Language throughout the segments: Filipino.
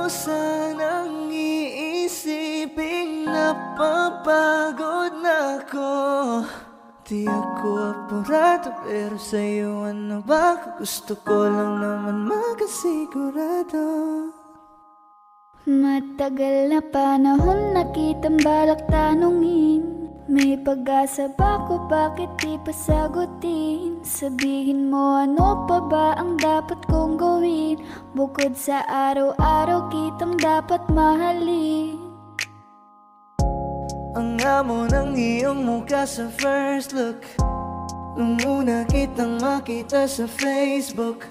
sanang iisipin napapagod na ako. Di ako apurado pero sa'yo ano ba? Gusto ko lang naman makasigurado. Matagal na panahon na kitang balak tanungin, may pag-asa ba ko, bakit di pa sagutin? Sabihin mo ano pa ba ang dapat kong gawin, bukod sa araw-araw kitang dapat mahalin. Ang amo ng iyong mukha sa first look, nung una kitang makita sa Facebook.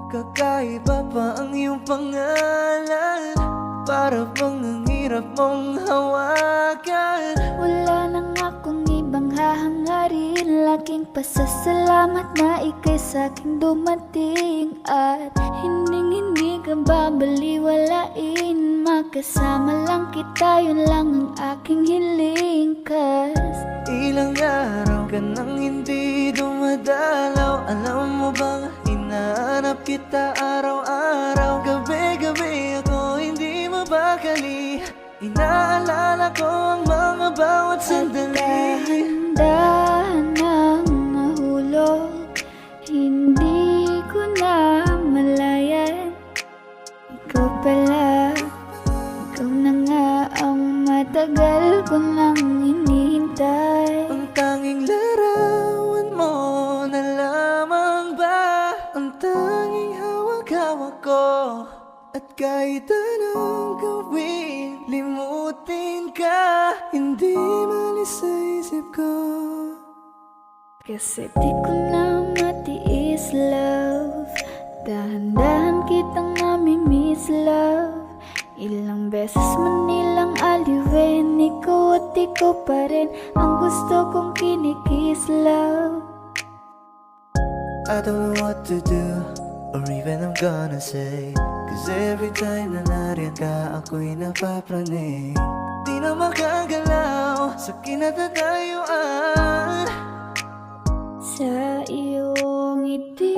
Kakaiba pa ang iyong pangalan, para bang ang hirap mong hawakan. Wala nang akong ibang hahangarin, laking pasasalamat na ika'y sa'king dumating. At hindi ka babaliwalain, makasama lang kita, yun lang ang aking hiling. Cause ilang araw ka nang hindi dumadalaw, alam mo bang hinahanap kita araw-araw. Gabi-gabi ako hindi mabakali, inaalala ko ang mga bawat sandali. Dahan-dahan nang nahulog, hindi ko na malayan. Ikaw pala, ikaw na nga ang matagal ko nang hinihintay. Ang tanging larawan mo na lamang ba ang tanging hawak-hawak ko. At kahit anong gawin, limutin ka, hindi malis sa isip ko. Kasi di ko na matiis, love. Dahan-dahan kitang nami-miss, love. Ilang beses man nilang aliwin, ikaw at ikaw pa rin ang gusto kong kinikiss, love. I don't know what to do, or even I'm gonna say, cause every time na nariyan ka, ako'y napapraning. Di na makagalaw sa kinatatayuan. Sa iyong ngiti,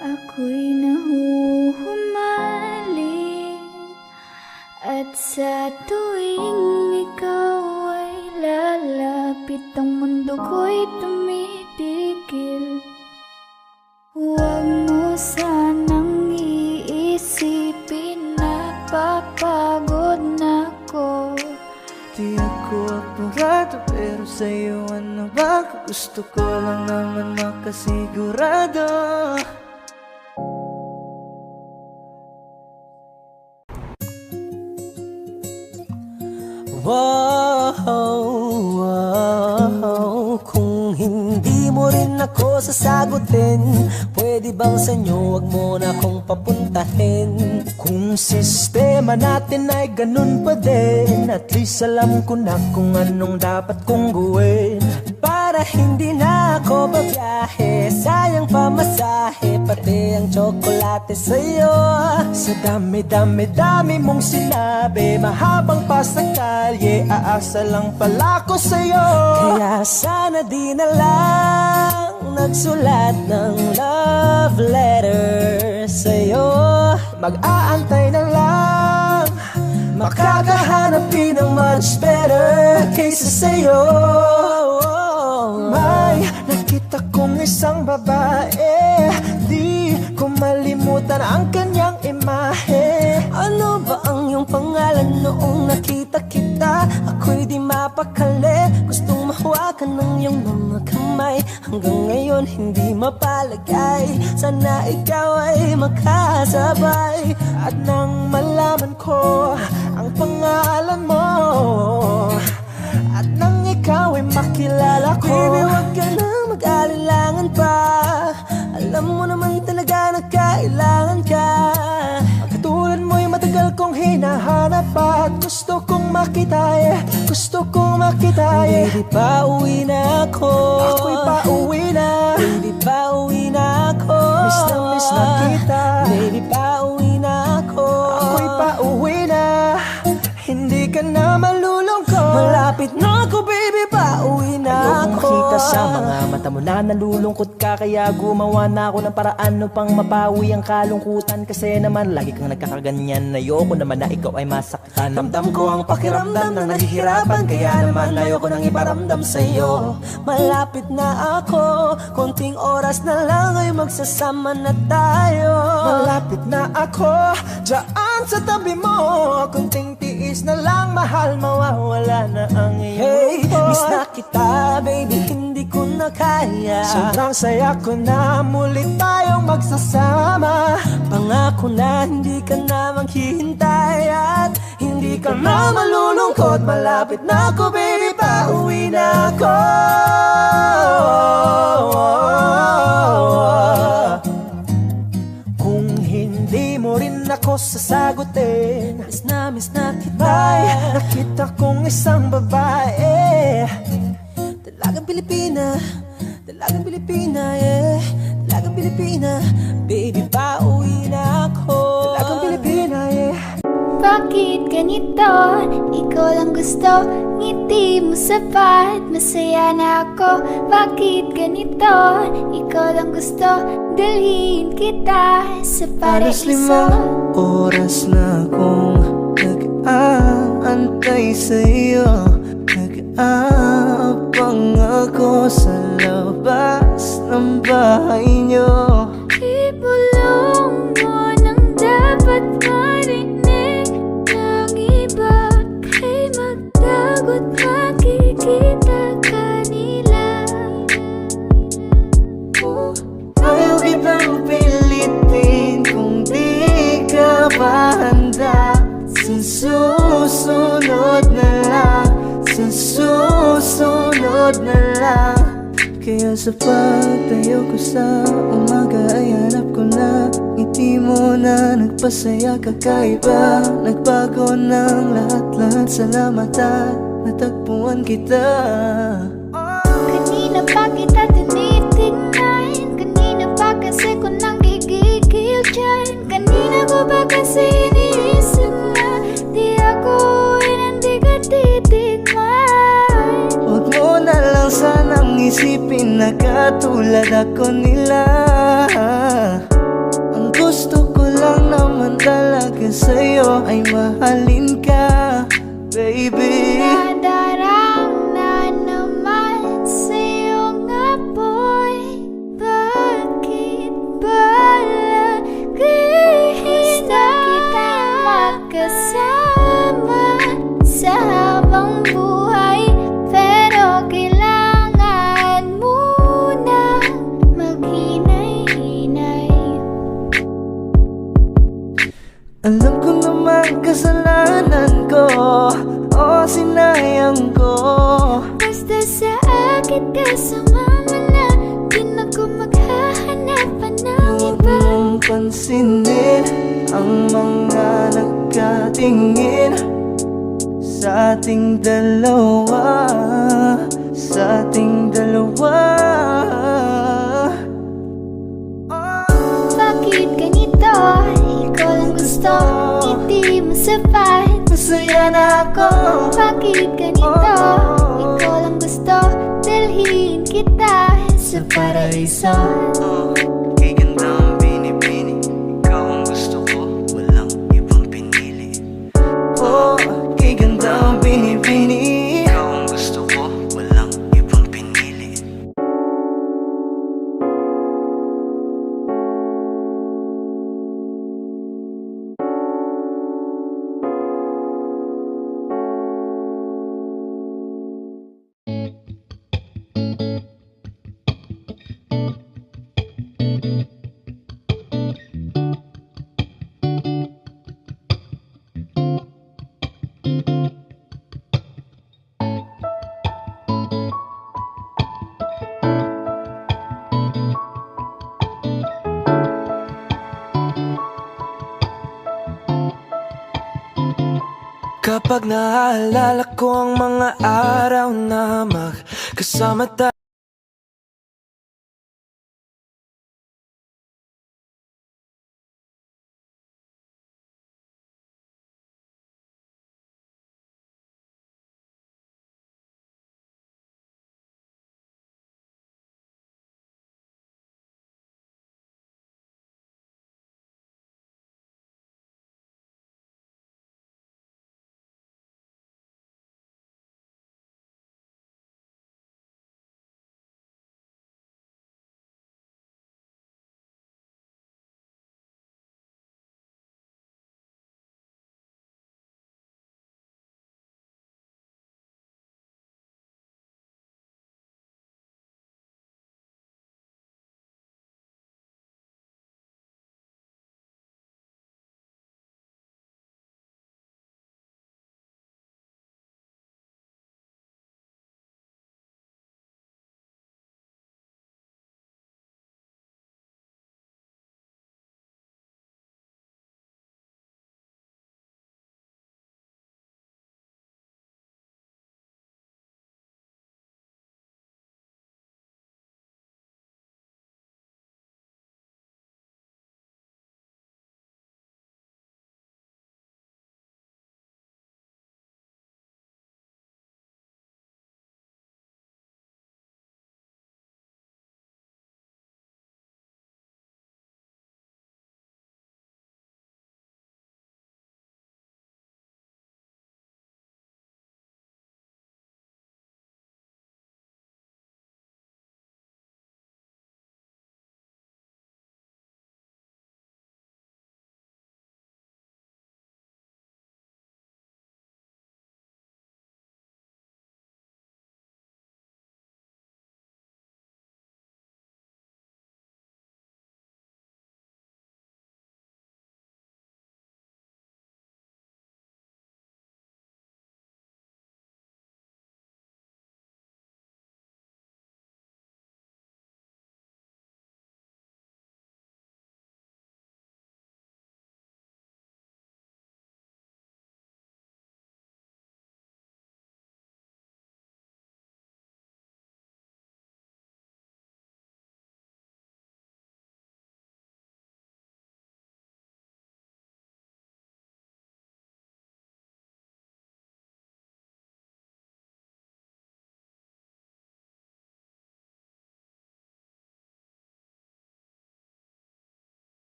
ako'y nahuhumaling. At sa tuwing ikaw ay lalapit, ang mundo ko'y tumitigil. Huwag mo sanang iisipin na papagod na ako. Di ako apurado pero sa'yo ano ba? Gusto ko lang naman makasigurado. Wow, kung hindi mo rin ako sasagutin, pwede bang sa inyo wag mo na akong papuntahin? Kung sistema natin ay ganun pa din, at least alam ko na kung anong dapat kong gawin. Para hindi na ako babiyahe, sayang pamasahe, pati ang tsokolate sa'yo. Sa dami-dami-dami mong sinabi, mahabang pa sa kalye, aasa lang pala ko sa'yo. Kaya sana di na lang nagsulat ng love letter sa'yo. Mag-aantay na lang, makakahanap din ng much better kaysa sa'yo. May nakita kong isang babae, di ko malimutan ang kanyang imahe. Ano ba ang iyong pangalan noong nakita kita? Ako'y di mapakali, gustong mahawakan ng iyong mga kamay. Hanggang ngayon hindi mapalagay, sana ikaw ay makasabay. At nang malaman ko ang pangalan mo, at nang ikaw ay makilala ko, baby, wag ka na mag-alilangan pa. Alam mo naman talaga na kailangan ka. Ang katulad mo'y matagal kong hinahanap, at gusto kong makita, gusto kong makita. Baby, pauwi na ako, ako'y pauwi na. Baby, pauwi na ako, miss na kita. Baby, pauwi na ako, ako'y pauwi na. Hindi ka na malulungkot, malapit na ako, baby, pauwi na ako. Ayokong makita sa mga mata Nakita mo na nalulungkot ka, kaya gumawa na ako ng paraan upang mapawi ang kalungkutan. Kasi naman lagi kang nagkakaganyan, ayoko naman na ikaw ay masaktan. Ramdam ko ang pakiramdam na nahihirapan, kaya naman ayoko nang iparamdam sa'yo. Malapit na ako, konting oras na lang ay magsasama na tayo. Malapit na ako, dyan sa tabi mo, konting tiis na lang, mahal, mawawala na ang iyong hey, miss na kita, baby, hindi ko na kaya. Sobrang saya ko na muli tayong magsasama. Pangako na hindi ka na maghihintay at hindi ka na malulungkot. Malapit na ako, baby, pauwi na ako. Kung hindi mo rin ako sasagutin, miss na kita. Ay, nakita kong isang babae, dalagang Pilipina, yeah. Dalagang Pilipina, baby, pauwi na ako. Dalagang Pilipina, yeah. Bakit ganito? Ikaw lang gusto, ngiti mo sapat, masaya na ako. Bakit ganito? Ikaw lang gusto, dalhin kita sa Halos paraiso. 5 oras na akong nag-aantay sa'yo. Nag-aabang ako sa labas ng bahay nyo. Ibulong mo nang dapat marinig ng iba, kay magdagot makikita kanila. Ayaw kitang pilitin kung di ka pa handa. Sa susunod na lang, sa susunod na lang. Kaya sa pagtayo ko sa umaga ay hanap ko na ngiti mo na nagpasaya, kakaiba. Nagbago ng lahat-lahat, salamat at natagpuan kita. Kanina pa kita tinitignan, kanina pa kasi ko nang gigigil dyan. Kanina ko ba kasi iniisip na di ako hindi ka titigman. Huwag mo na lang sanang isipin na katulad ako nila. Ang gusto ko lang naman talaga sa'yo ay mahalin ka, baby. Nadarang na naman sa'yo nga boy, bakit ba lagi na kita magkasama sa habang buhay? Pero kailangan muna maghinay-hinay. Alam ko naman kasalanan ko, o sinayang ko. Basta sa akin ka sumama na, di na ko maghahanapan ng Huwag iba. mong pansinin ang mga nagkatingin sa ating dalawa, sa ating dalawa. Bakit ganito? Ikaw lang gusto, ngiti mo sapat, Masaya na ako. bakit ganito? Ikaw lang gusto, dalhin kita sa paraiso. Kay ganda ang binibini, ikaw ang gusto ko, walang ibang pinili. Oh, kay ganda ang binibini, ikaw ang gusto ko, walang ibang pinili. Kapag naaalala ko ang mga araw na magkasama tayo.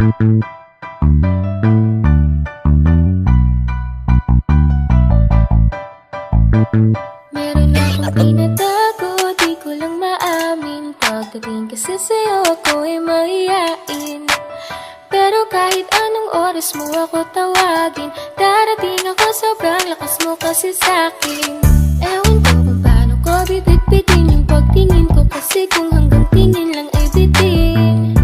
Meron akong tinatago, di ko lang maamin. Pagdating kasi sa'yo ako ay mahihain. Pero kahit anong oras mo ako tawagin, darating ako, sobrang lakas mo kasi sa'kin. Ewan ko kung paano ko bibit-bitin yung pagtingin ko, kasi kung hanggang tingin lang ay bitin.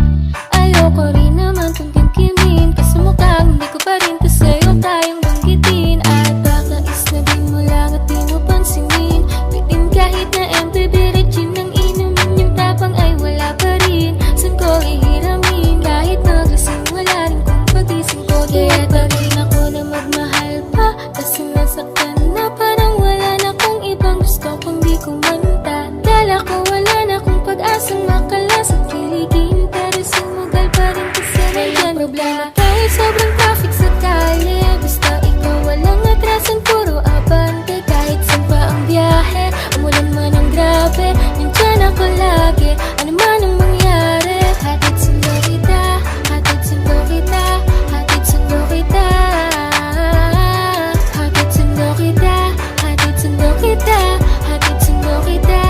Ayoko rin naman kung kimkimin, kasi mukhang hindi ko pa rin to sa'yo kayang banggitin. At baka isnabin mo lang at di mo pansinin, bitin kahit na MPB regime ng inumin, yung tapang ay wala pa rin. San ko ihiramin, kahit naglasing wala rin kung pagising ko. Kaya pa rin ako na magmahal pa, kasi nasaktan na parang wala na kung ibang gusto kung di ko manta. Dala ko wala na kung pag-asang makalas at kiligin, pero sumugal pa rin kasi nandyan problema tayo. Sobrang traffic sa kalye, basta ikaw walang atrasan, puro abante. Kahit saan pa ang biyahe, umulan man ang grabe, nandyan ako lagi, ano man ang mangyari. Hatid sundo kita, hatid sundo kita, hatid sundo kita. Hatid sundo kita, hatid sundo kita, hatid sundo kita.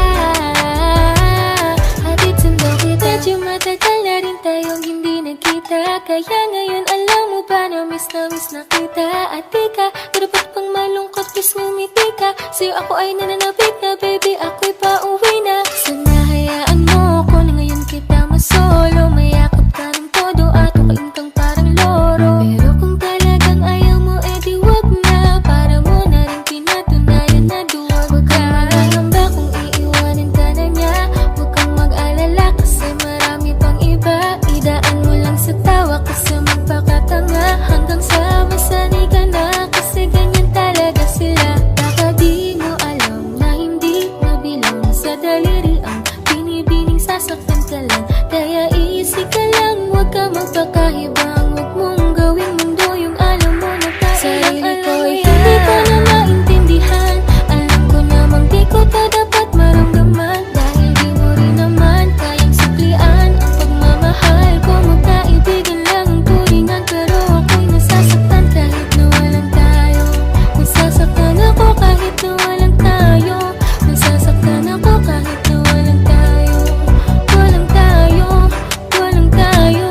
Hatid sundo kita. Medyo matagal na rin tayong hindi nagkita, kaya ngayon alam mo ba na miss na kita. At di ka dapat pang malungkot, please ngumiti ka. Sa'yo ako ay nananapit na, baby, ako'y pauwi na. Sana hayaan mo ko na ngayon kita masolo, mayakap ka ng todo at ukain kang parang loro. Pero kung talagang ayaw mo, edi wag na, para mo na rin pinatunayan na duwag. Huwag kang magangamba kung iiwanan ka na niya, huwag kang mag-alala kasi marami pang iba. Idaan mo lang sa tawa kasi magpakatanga, hanggang sa masanay ka na, kasi ganyan talaga sila. Baka di mo alam na hindi nabilang sa daliri ang binibining sasaktan ka lang. Kaya easy ka lang, huwag ka magpakahibang, huwag mong gawing mundo yung alam mo na sarili ko ay hindi ko na maintindihan. Alam ko namang di ko to dapat maramdaman, dahil di mo rin naman kayang suklian ang pagmamahal ko. Magkaibigan lang ang turingan, pero ako'y nasasaktan kahit na walang tayo. Nasasaktan ako kahit na walang tayo. Nasasaktan ako kahit na walang tayo. Walang tayo, walang tayo.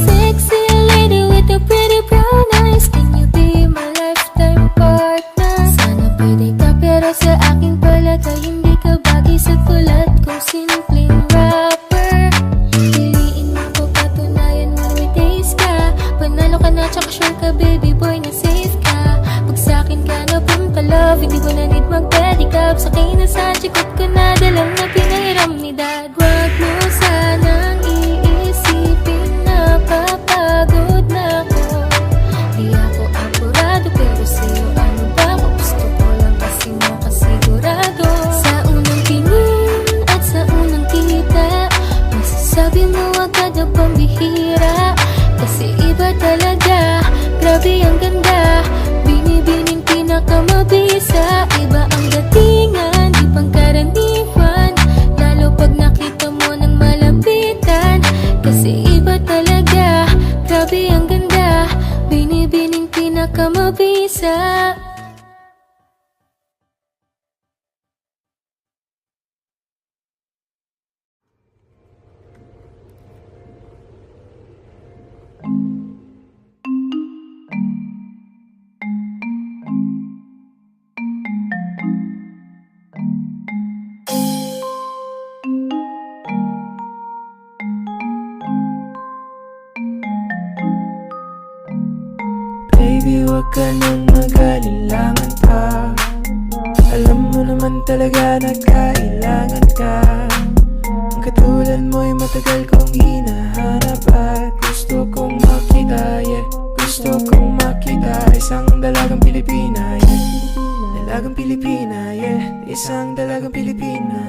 Sexy lady with the pretty brown eyes, can you be my lifetime partner? Sana pwede ka, pero sa aking palagay hindi ka bagay sa tulad kong simpleng rapper. Piliin mo ko, patunayan mo may taste ka. Panalo ka na, tsaka sure ka baby boy na safe ka. Pag sa'kin ka na love, hindi ko na need mag-pedicab. Sakay na sa chikot ko na dalang na pinahiram ni dad. Huwag mo sanang iisipin na papagod na ako. Di ako apurado, pero sa'yo ano ba ako? Gusto ko lang kasi makasigurado. Sa unang tingin at sa unang kita, masasabi mo agad na pambihira. Kasi iba talaga, grabe ang ganda, binibining pinakamabisa. Iba ang datingan, di pangkaraniwan, lalo pag nakita mo ng malapitan. Kasi iba talaga, grabe ang ganda, binibining pinakamabisa. Baby, wag ka nang mag-alilangan pa. Alam mo naman talaga na kailangan ka. Ang katulad mo'y matagal kong hinahanap, at gusto kong makita, yeah. Gusto kong makita isang dalagang Pilipina, yeah. Dalagang Pilipina, yeah. Isang dalagang Pilipina.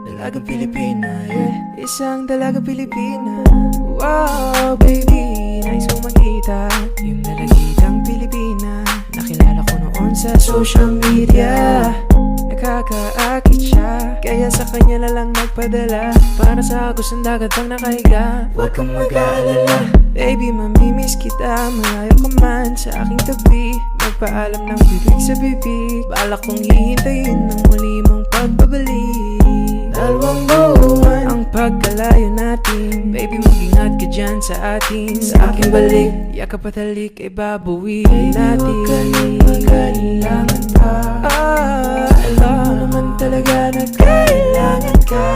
Dalagang Pilipina, yeah. Isang dalagang Pilipina. Wow, baby, nais kong makita yung dalagitang Pilipina. Nakilala ko noon sa social media. nakakaakit siya, kaya sa kanya na lang nagpadala. Para sa agos ng dagat ang nakahiga. Huwag kang mag-aalala, baby, mamimiss kita. Malayo ka man sa aking tabi, magpaalam ng bibig sa bibig. Balak kong hihintayin ng muli mong pagbabalik. Dalawang buwan ang pagkalayo natin, baby, mag-ingat ka dyan sa atin. Sa aking balik, yakap at halik ay babawiin natin. Kailangan pa, alam mo naman talaga na kailangan ka.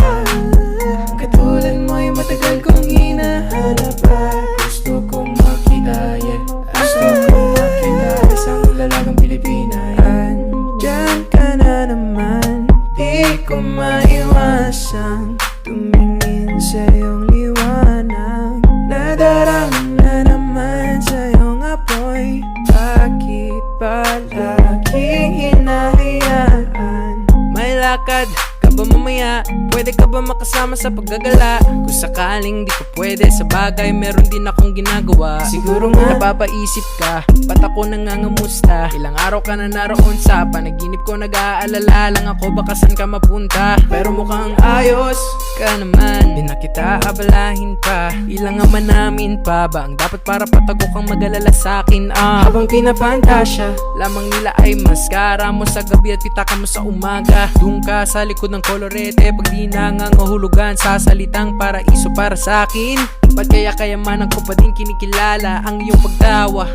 Katulad mo'y matagal kong hinahanap pa. Gusto kong makita, yeah, gusto kong makita. Isang lalagang Pilipina, andyan ka na naman. Di ko maiwasang tumingin sa iyong liwanag. Nadarama na naman sa iyong apoy. Bakit palaging hinahayaan? May lakad ka ba mamaya? Pwede ka ba makasama sa paggagala? Kung sakaling di ka pwede sa bagay, meron din akong ginagawa. Siguro nga napapaisip ka, ba't ako nangangamusta? Ilang araw ka na naroon sa panaginip ko, nag-aalala lang ako baka saan ka mapunta. Pero mukhang ayos ka naman, di na kita abalahin pa. Ilang naman namin pa ba ang dapat para patago kang mag-alala sa'kin? Habang pinapantasya lamang nila ay maskara mo sa gabi at pitaka mo sa umaga. Doon ka sa likod ng kolorete, pag di nangangahulugan sa salitang paraiso para sa'kin. Ba't kaya kayamanan ko pa din kinikilala ang iyong pagtawa?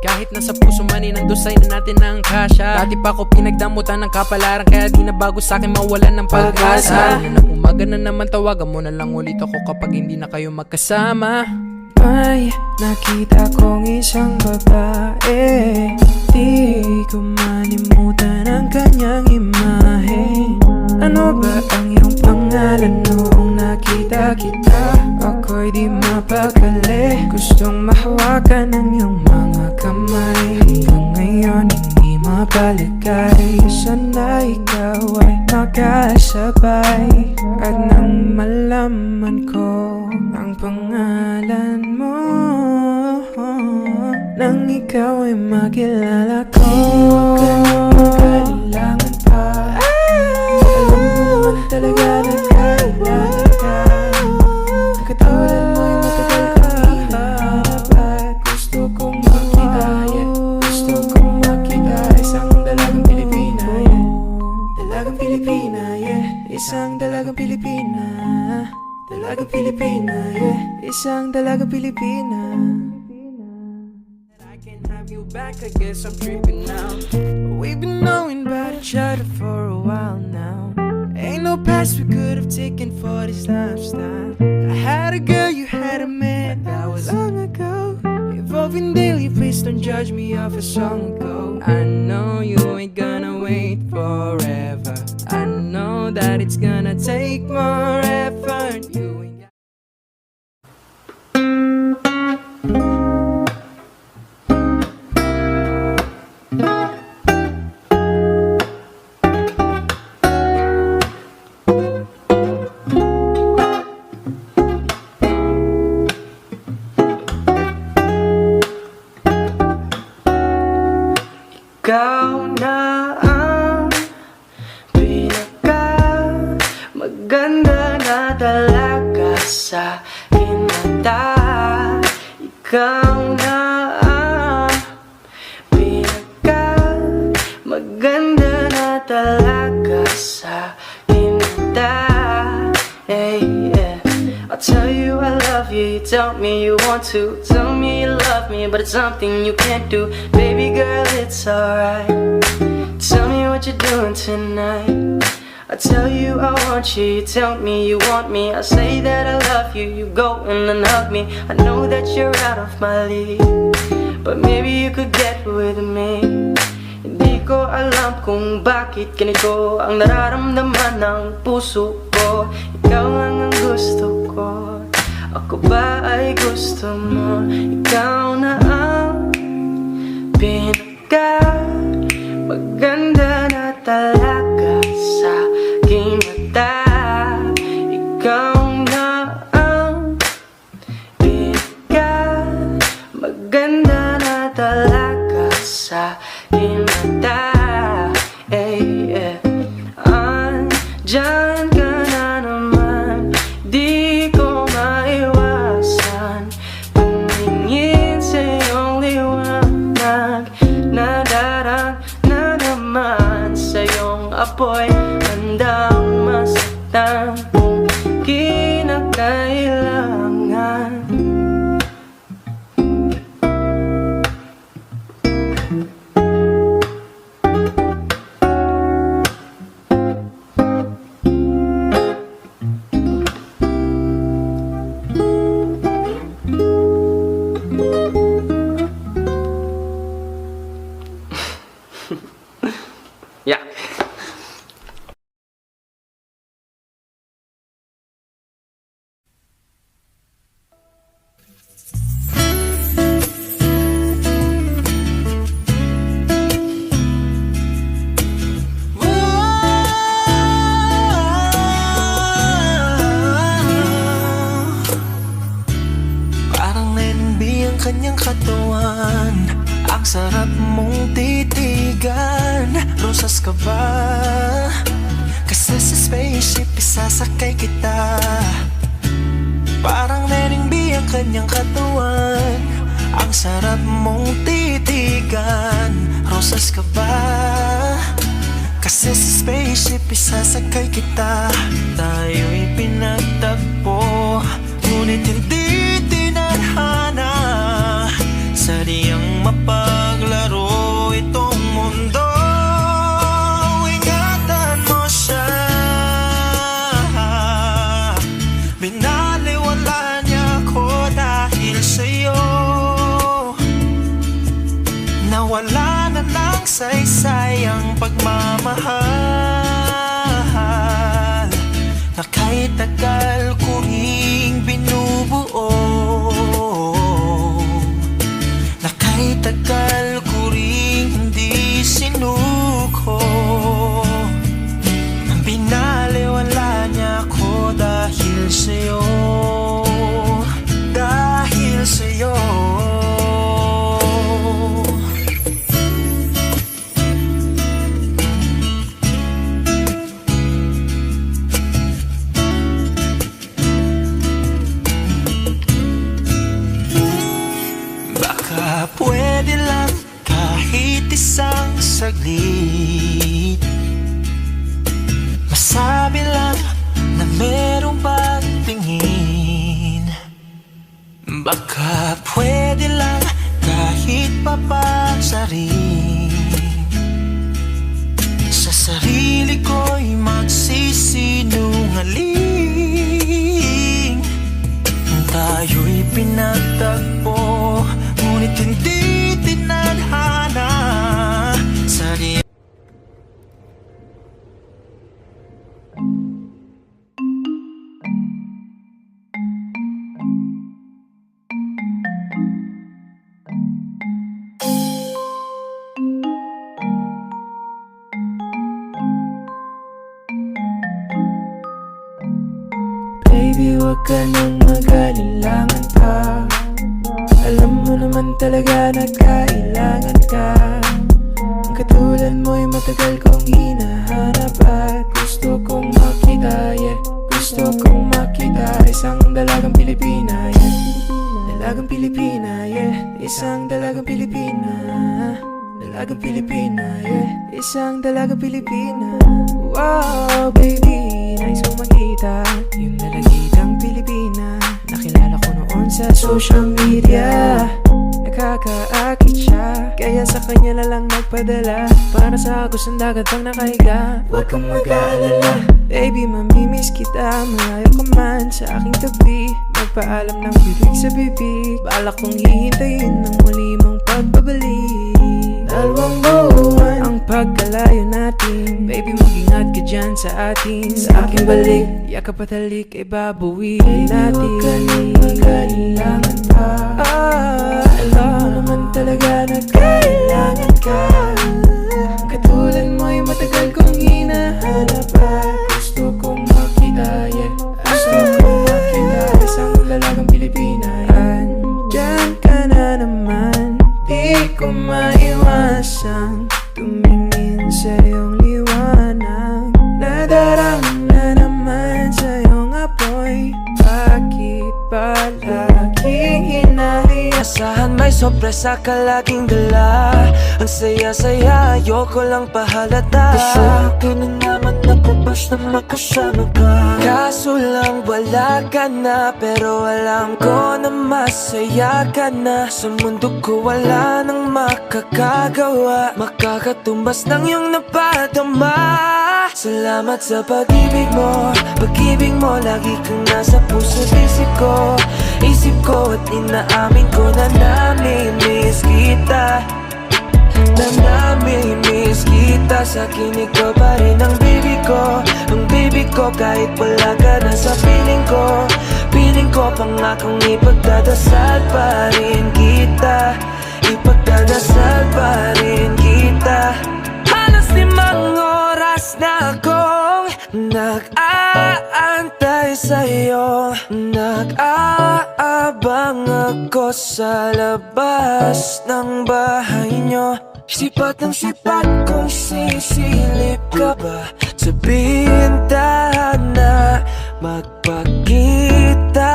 Kahit nasa puso man inandusay na natin ang kasya. Dati pa ko pinagdamutan ng kapalaran, kaya di na bago sa'kin mawalan ng pag-asa. Ng umaga na naman tawagan mo na lang ulit ako kapag hindi na kayo magkasama. May nakita kong isang babae, di ko manimutan ang kanyang imahe. Ano ba ang iyong pangalan noong nakita kita? Ako'y di mapakali, gustong mahawakan ang iyong mga kamay. Hanggang ngayon hindi mapaligay, sana ikaw ay makasabay. At nang malaman ko ang pangalan mo, nang ikaw ay makilala ko, kailangan pa. Alam mo naman talaga na kailangan ka. Katulad mo'y matagal kong hinahanap at gusto kong makita, yeah, gusto kong makita. Isang dalagang Pilipina, yeah, dalagang Pilipina, yeah, isang dalagang Pilipina. Dalagang Pilipina, yeah, isang dalagang Pilipina. I can't have you back, I guess I'm tripping now. We've been knowing about each other for a while now. Ain't no past we could have taken for this lifestyle. I had a girl, you had a man, that was long ago. Evolving daily, please don't judge me off a song ago. I know you ain't gonna wait forever. I know that it's gonna take more effort. You ain't got ikaw na ang pinaka maganda na dalaga sa hinata. Ikaw na ang pinaka maganda na dalaga sa hinata. Hey, yeah. I'll tell you I love you, you tell me you want to. Tell me you love me, but it's something you can't do. Baby girl, it's alright. Tell me what you're doing tonight. I tell you I want you, you tell me you want me. I say that I love you, you go in and hug me. I know that you're out of my league, but maybe you could get with me. Hindi ko alam kung bakit ganito ang nararamdaman ng puso ko. Ikaw lang ang gusto ko, ako ba ay gusto mo? Ikaw na ang pinaka maganda na talaga sa aking mata. Ikaw na ang pinaka maganda na talaga sa aking mata. Hey, yeah. na naman. Di ko maiwasan tumingin sa iyong liwanag. Nadarang na naman sa iyong apoy, handang masaktan kung kinakailangan. Yeah. Parang NB ang kanyang katawan, ang sarap mong titigan. Rosas ka ba? Kasi sa spaceship isasakay kita. Parang NB ang kanyang katawan, ang sarap mong titigan. Rosas ka ba? Kasi sa spaceship isasakay kita. Tayo'y pinagtagpo, ngunit hindi tinadhana. Sadyang mapaglaro itong mundo. Ingatan mo siya. Binaliwala niya ako dahil sa'yo. Nawala na lang saysay ang pagmamahal na kahit tagal ko ring binubuo, na kahit tagal ko ring hindi sinuko. Binaliwala niya ako dahil sa'yo, dahil sa'yo. Pwede lang kahit isang saglit, masabi lang na merong pagtingin. Baka pwede lang kahit papasarin, sa sarili ko'y magsisinungaling. Tayo'y pinagtagpo, ngunit hindi tinadhana. Sadyang baby, wag ka nang mag-alilangan pa. Alam mo naman talaga na kailangan ka. Ang katulad mo'y matagal kong hinahanap at gusto kong makita, yeah. Gusto kong makita isang dalagang Pilipina, yeah. Dalagang Pilipina, yeah. Isang dalagang Pilipina. Dalagang Pilipina, yeah. Isang dalagang Pilipina. Wow, baby, nice kong makita yung dalagitang Pilipina. Nakilala ko noon sa social media. Nakakaakit siya, kaya sa kanya na lang nagpadala. Para sa agos ng dagat pang nakahiga. Huwag kang mag-aalala, baby, mamimiss kita. Malayo ka man sa aking tabi, magpaalam ng bibig sa bibig. Balak kong hihintayin ng muli mong pagbabalik. Dalawang buwan ang pagkalayo natin, baby, mag-ingat ka dyan sa atin. Sa aking balik, yakap at halik ay babawiin natin. Huwag ka nang mag-alilangan pa. Alam mo naman talaga na kailangan ka. Katulad mo'y matagal kong hinahanap at gusto kong makita, yeah. Gusto kong makita isang dalagang Pilipina. Andyan ka na naman, di ko maiwasang tumingin sa iyong liwanag. Nadarang na naman may sorpresa ka laging dala. Ang saya-saya, ayoko lang pahalata. Pasya ka na naman ako basta makasama ka. Kaso lang wala ka na, pero alam ko na masaya ka na. Sa mundo ko wala nang makakagawa, makakatumbas ng iyong napadama. Salamat sa pag-ibig mo, pag-ibig mo. Lagi kang nasa puso't isip ko at inaamin ko na namimiss kita. Na namimiss kita. Sa akin ikaw pa rin ang baby ko. Kahit wala ka na sa piling ko pangakong ipagdadasal pa rin kita. Ipagdadasal pa rin kita. Halos 5 oras na akong nag-aantay sa'yo. Nag-aabang ako sa labas ng bahay nyo. Sipat ng sipat kung sisilip ka ba sa bintana. Magpakita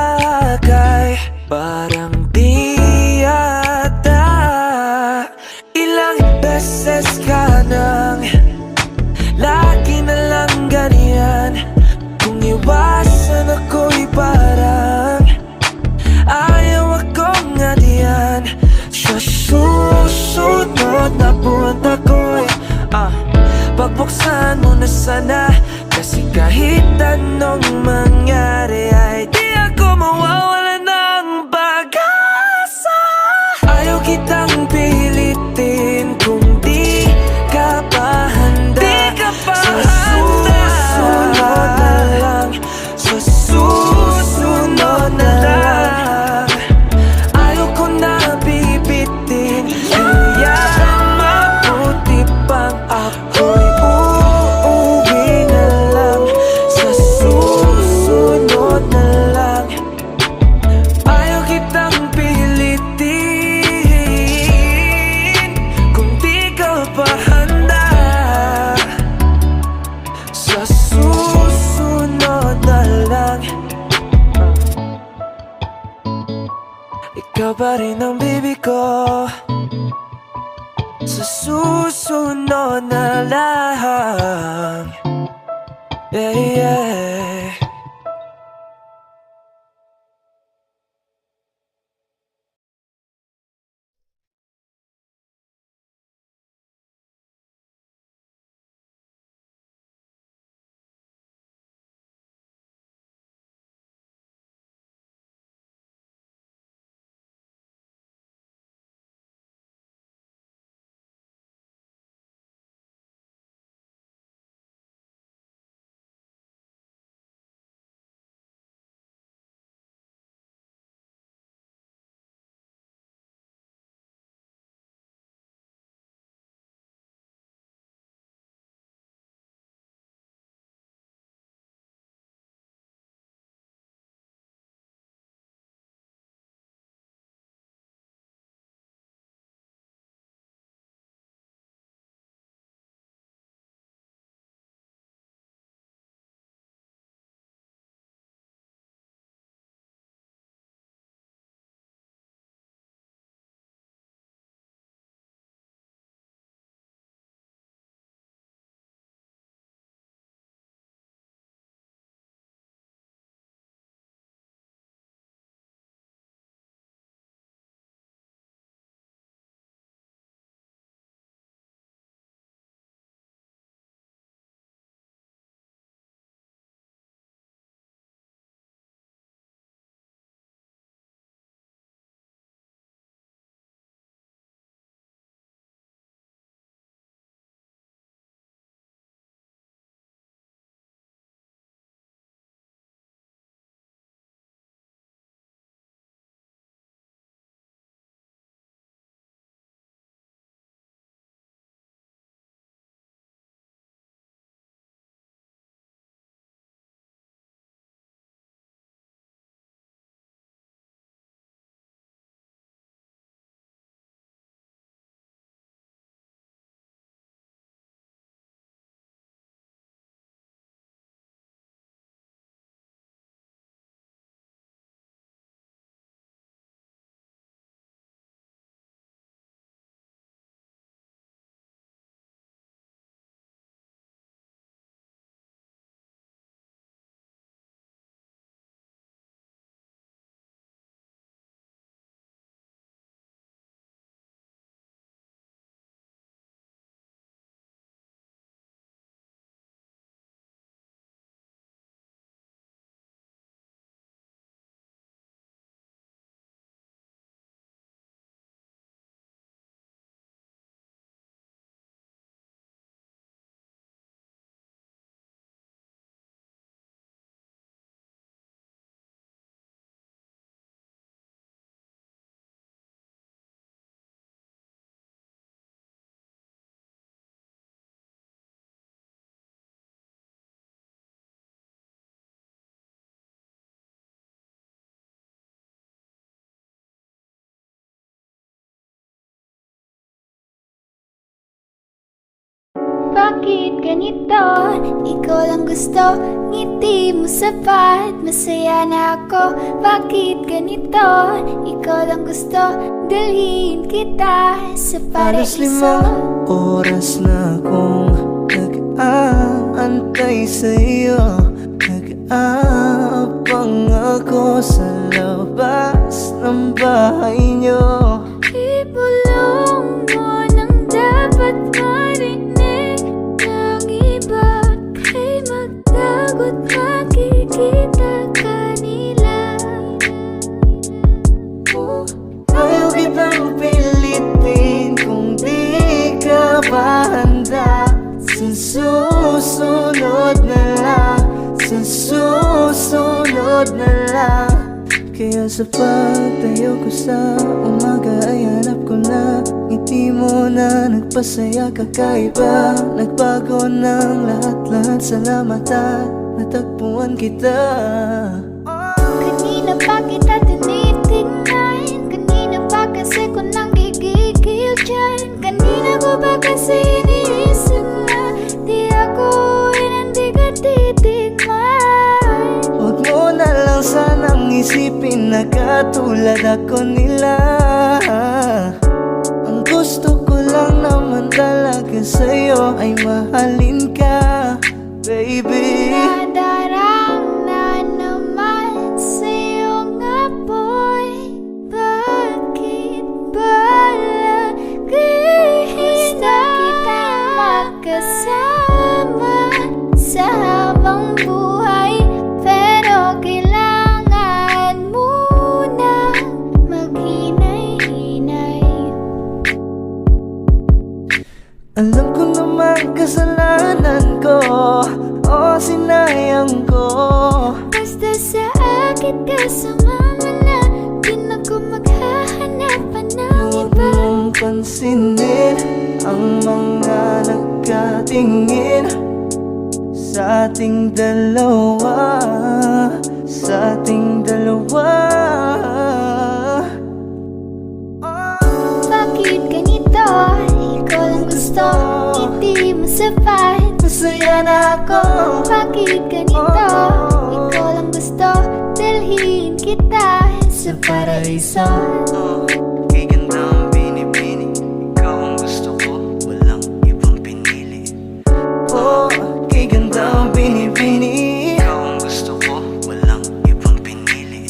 kay parang di yata. Ilang beses ka nang lagi na lang ganyan. Kung iwasan ako'y parang ayaw akong ngadiyan. Sa susunod na buwan ako'y pagbuksan mo na sana. Kasi kahit anong mangyari ay di ako mawawala ng pag-asa. Ayaw kitang pilitin kung di ka pa handa. Sa susunod na lang, sa susunod na lang. Ayaw ko na bibitin, kaya mabuti pang ako'y uuwi na lang. Sa susunod na lang. Ayaw kitang pilitin kung di ka pa handa. Sa susunod na lang. Ikaw pa rin ang baby ko. Sa susunod na lang. Yeah, yeah. bakit ganito? Ikaw lang gusto, ngiti mo sapat. Masaya na ako, bakit ganito? Ikaw lang gusto, dalhin kita sa Halos paraiso. 5 oras na akong nag-aantay sa'yo. Nag-aabang ako sa labas ng bahay nyo. Ibulong mo nang dapat marinig ng iba. Kay magdagot makikita kanila. Ayaw kitang pilitin kung di ka pa handa. Sa susunod na lang, sa susunod na lang. Kaya sa pagtayo ko sa umaga ay hanap ko na ngiti mo na nagpasaya kakaiba. Nagbago ng lahat-lahat, salamat at natagpuan kita. Kanina pa kita tinitingnan, kanina pa kasi ko nang gigigil dyan. Kanina ko ba kasi iniisip na di ako hindi ka titigman. Huwag mo na lang sanang isipin na katulad ako nila. Ang gusto ko lang naman talaga sa'yo ay mahalin ka, baby. Nadarang na naman sa iyong apoy. Bakit ba lagi na kita magkasama sa habang buhay? Pero kailangan muna maghinay-hinay. Alam ko naman kasalanan ko, o sinayang ko. Basta sa akin ka sumama na, di na ko maghahanapan ng Huwag iba. mong pansinin ang mga nagkatingin sa ating dalawa, sa ating dalawa. Bakit ganito? Ikaw lang gusto, hindi mo sapat. Masaya na ako. Bakit ganito? Ikaw lang gusto, dalhin kita sa paraiso. Kay ganda ang binibini, ikaw ang gusto ko, walang ibang pinili. Oh, kay ganda ang binibini, ikaw ang gusto ko, walang ibang pinili.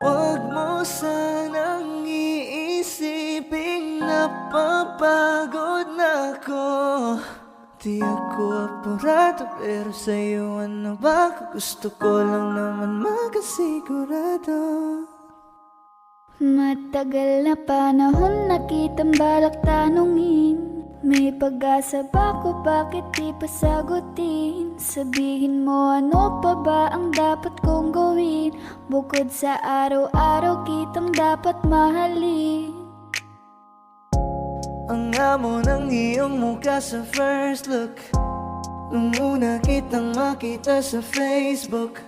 Huwag mo sanang iisiping napapagod na ako. Di ako apurado pero sa'yo ano ba? Gusto ko lang naman makasigurado. Matagal na panahon na kitang balak tanungin. May pag-asa ba ko, bakit di pa sagutin? Sabihin mo ano pa ba ang dapat kong gawin? Bukod sa araw-araw kitang dapat mahalin. Ang amo ng iyong mukha sa first look, nung una kitang makita sa Facebook.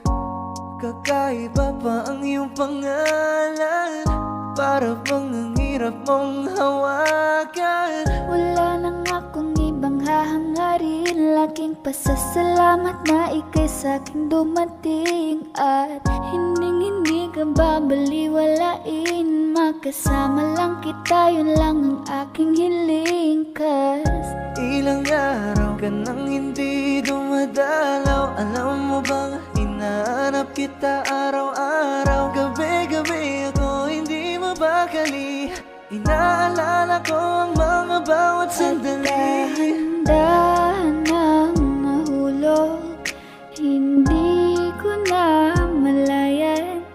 Kakaiba pa ang iyong pangalan, para bang ang hirap mong hawakan. Wala nang akong ibang hahangarin, laking pasasalamat na ika'y sa'king dumating. At hindi ka babaliwalain, makasama lang kita, yun lang ang aking hiling. Cause Ilang araw ka nang hindi dumadalaw. Alam mo bang hinahanap kita araw-araw? Gabi-gabi ako hindi mabakali, inaalala ko ang mga bawat sandali. dahan ng nahulog, hindi ko na malayan.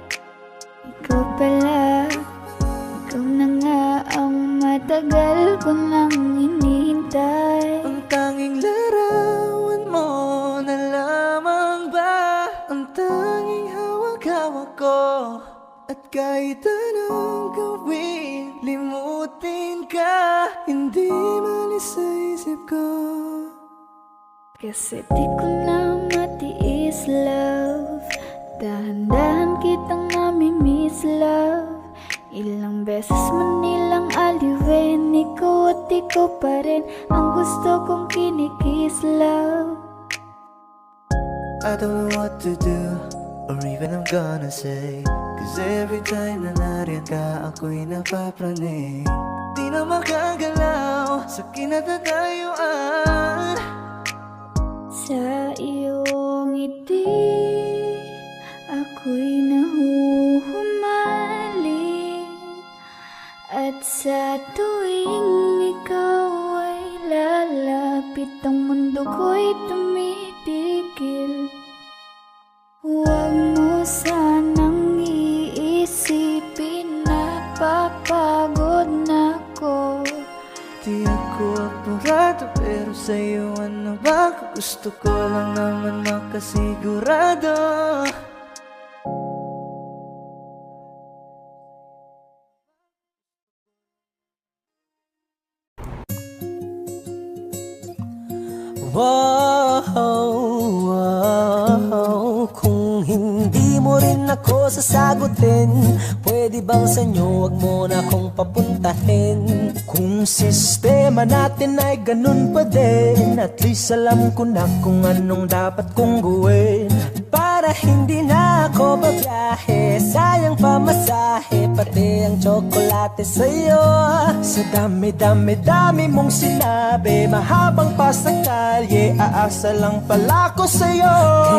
Ikaw pala, ikaw na nga ang matagal ko nang hinihintay. Ang tanging larawan mo na lamang ba ang tanging hawak-hawak ko? At kahit Hindi malis sa isip ko. Kasi di ko na matiis, love. Dahan-dahan kitang nami-miss, love. Ilang beses man nilang aliwin, ikaw at ikaw pa rin ang gusto kong kinikiss, love. I don't know what to do, or even I'm gonna say. Cause every time na nariyan ka, ako'y napapraning. Di na makagalaw sa kinatatayuan. Sa iyong ngiti, ako'y nahuhumaling. At sa tuwing ikaw ay lalapit, ang mundo ko'y tumitigil. Huwag mo sanang iisipin na papagod na ako. Di ako apurado, pero sa'yo ano ba? Gusto ko lang naman makasigurado. Wow, kung hindi mo rin ako sasagutin, pwede bang sa'yo wag mo na akong papuntahin? Kung sistema natin ay ganun pa din, at least alam ko na kung anong dapat kong gawin. Para hindi na ako babiyahe, sayang pamasahe, pati ang tsokolate sa'yo. Sa dami-dami-dami mong sinabi, mahabang pa sa kalye, aasa lang pala ko sa'yo.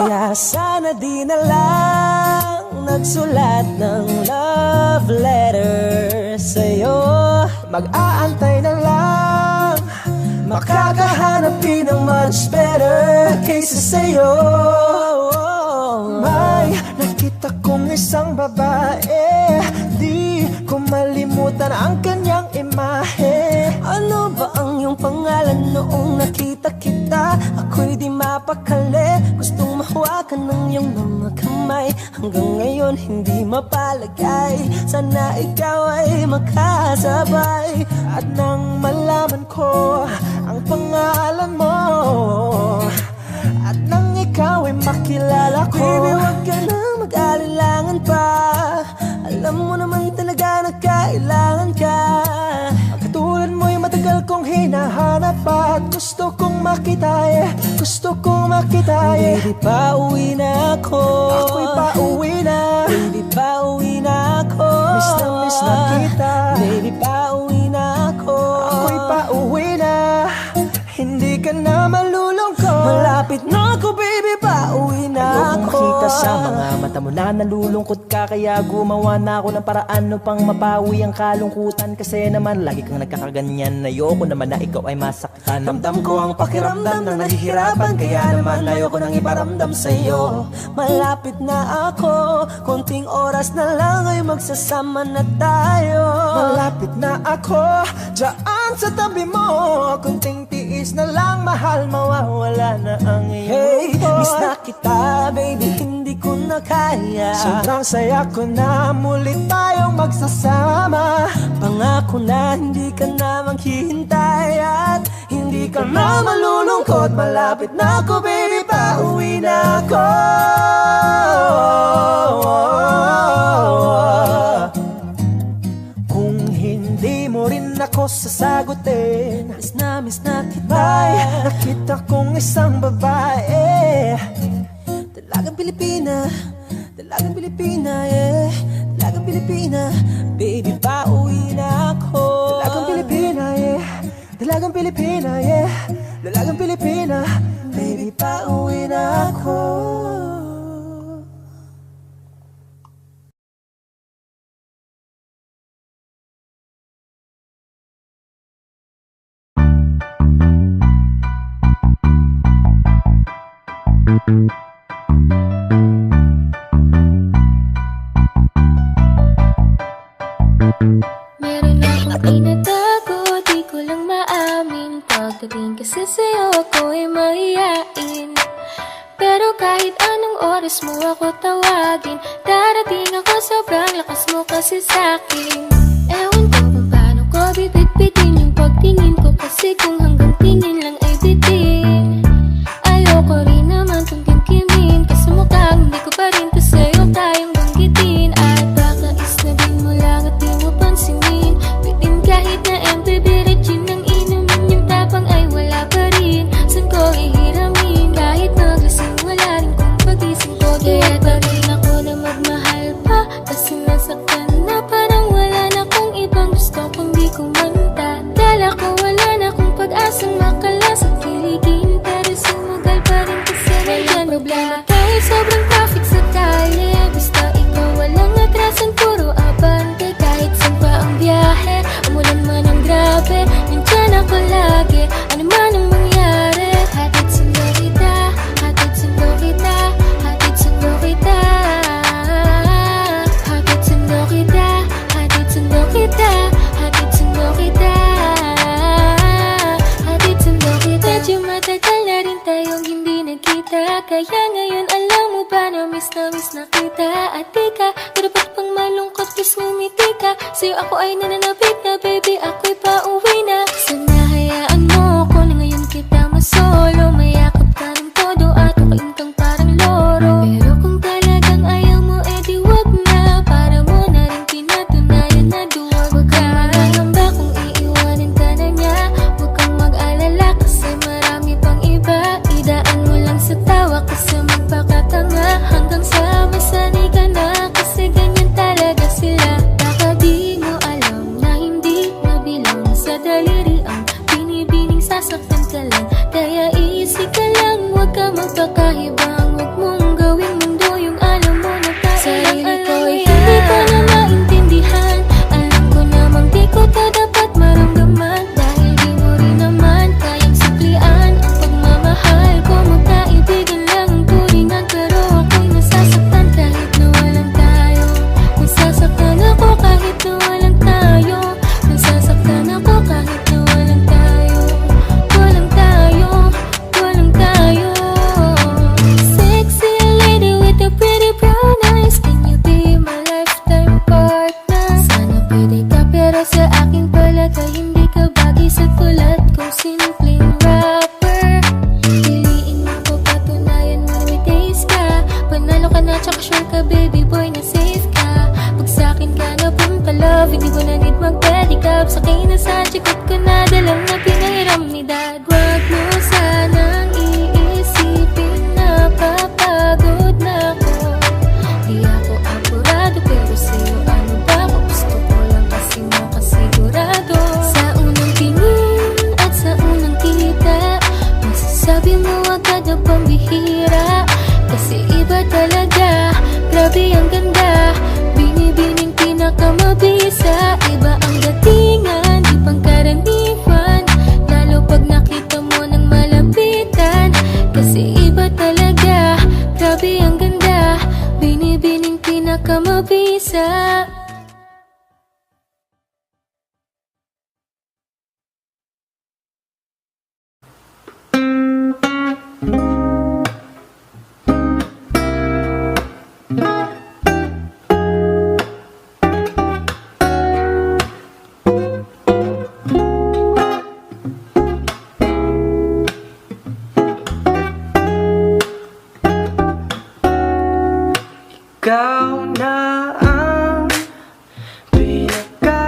Kaya sana di na lang nagsulat ng love letter sa'yo. Mag-aantay na lang, makakahanap din ng much better kaysa sa'yo. May nakita kong isang babae, di ko malimutan ang kanyang imahe. Ano ba ang iyong pangalan noong nakita kita? Ako'y di mapakali, gustong mahawakan ng iyong mga kamay. Hanggang ngayon hindi mapalagay, sana ikaw ay makasabay. At nang malaman ko ang pangalan mo, at nang ikaw ay makilala ko, baby, wag ka na mag-alilangan pa. Alam mo naman talaga na kailangan ka. Ang katulad mo'y matagal kong hinahanap pa, at gusto kong makita, gusto kong makita, baby, pauwi na ako. Ako'y pauwi na, baby, pauwi na ako. Miss na kita, baby, pauwi na ako. Ako'y pauwi na, hindi ka na malulungkot. Malapit na ako, baby, pauwi na ako. Ayokong makita sa mga mata mo na nalulungkot ka, kaya gumawa na ako ng paraan upang mapawi ang kalungkutan. Kasi naman lagi kang nagkakaganyan, ayoko naman na ikaw ay masaktan. Ramdam ko ang pakiramdam ng nahihirapan, kaya naman ayoko nang iparamdam sa'yo. Malapit na ako, konting oras na lang ay magsasama na tayo. Malapit na ako, dyan sa tabi mo, konting tiis na lang, mahal, mawawala na ang iyong miss na kita, baby, hindi ko na kaya. Sobrang saya ko na muli tayong magsasama. Pangako na hindi ka na maghihintay, at hindi ka na malulungkot. Malapit na ako, baby, pauwi na ako. Kung hindi mo rin ako sasagutin, miss na kita. May nakita kong isang babae, dalagang Pilipina, dalagang Pilipina, yeah. Dalagang Pilipina, baby, pauwi na ako. Dalagang Pilipina, yeah. Dalagang Pilipina, yeah. Dalagang Pilipina, baby, pauwi na ako. Meron akong tinatago, di ko lang maamin. Pagdating kasi sa'yo, ako ay mahihain. Pero kahit anong oras mo ako tawagin, darating ako, sobrang lakas mo kasi sa'kin. Ewan ko kung paano ko bibit-bitin yung pagtingin ko, kasi kung hanggang tingin lang ay bitin. Ayoko rin naman kung kimkimin, kasi mukhang hindi ko pa rin to sa'yo tayong banggitin. At baka isnabin mo lang at di mo pansinin, bitin kahit na MPB Regine ang inumin, yung tapang ay wala pa rin. San ko ihiramin, kahit naglasing wala rin kung pagising ko. Kaya pa rin ako na magmahal pa, kasi nasaktan na parang wala na kung ibang gusto kung di kumanta. Dala ko wala na kung pag-asang makalas at kiligin, pero sumugal pa rin kasi nandyan problema tayo. Sobrang traffic sa kalye, basta ikaw walang atrasan, puro abante. Kahit saan pa ang biyahe, umulan man ang grabe, nandyan ako lagi, ano man ang mangyari. Hatid sundo kita, hatid sundo kita, hatid sundo kita, hatid sundo kita, hatid sundo kita, hatid sundo kita, hatid sundo kita. Medyo matagal na rin tayong hindi nagkita, kaya ngayon alam mo ba na miss na kita. At di ka dapat pang malungkot, please ngumiti ka. Sa'yo ako ay nananapit na, baby, ako'y pauwi na. Sana hayaan mo ko na ngayon kita masolo, mayakap ka ng todo at ukain kang parang loro. Pero kung talagang ayaw mo, edi wag na, para mo na rin pinatunayan na duwag ka. Magkakamba kung iiwanan ka na niya, huwag kang mag-alala kasi marami pang iba. Idaan mo lang sa tawa kasi magpakatanga, hanggang sa masanay ka na, kasi ganyan talaga sila. Baka di mo alam na hindi mabilang sa daliri ang binibining sasaktan ka lang. Kaya easy ka lang, huwag ka magpakahibang, huwag mong gawing mundo yung alam mo na sarili ko ay hindi ko na maintindihan. Alam ko namang di ko to dapat maramdaman, dahil di mo rin naman kayang suklian ang pagmamahal ko. Magkaibigan lang ang turingan, pero ako'y nasasaktan kahit na walang tayo. Nasasaktan ako kahit na walang tayo. Nasasaktan ako kahit na walang tayo. Walang tayo, walang tayo. Sexy lady with the pretty brown eyes, can you be my lifetime partner? Sana pwede ka, pero sa akin palagay hindi ka bagay sa tulad kong simpleng rapper. Piliin mo ko, patunayan mo na may taste ka. Panalo ka na, tsaka sure ka baby boy na safe ka. Pag sa'kin ka na punta love, hindi ko na need mag-pedicab. Sakay na sa chikot ko na dalang na pinahiram ni dad. Wag mo sanang iisipin na papagod na ako. Di ako apurado, pero sa'yo ano ba ako? Gusto ko lang kasi makasigurado. Sa unang tingin at sa unang kita, masasabi mo agad ang pambihira. Kasi iba talaga, grabe ang ganda, binibining pinakamabisa. Iba ang datingan, di pangkaraniwan, lalo pag nakita mo ng malapitan. Kasi iba talaga, grabe ang ganda, binibining pinakamabisa. Ikaw na ang pinaka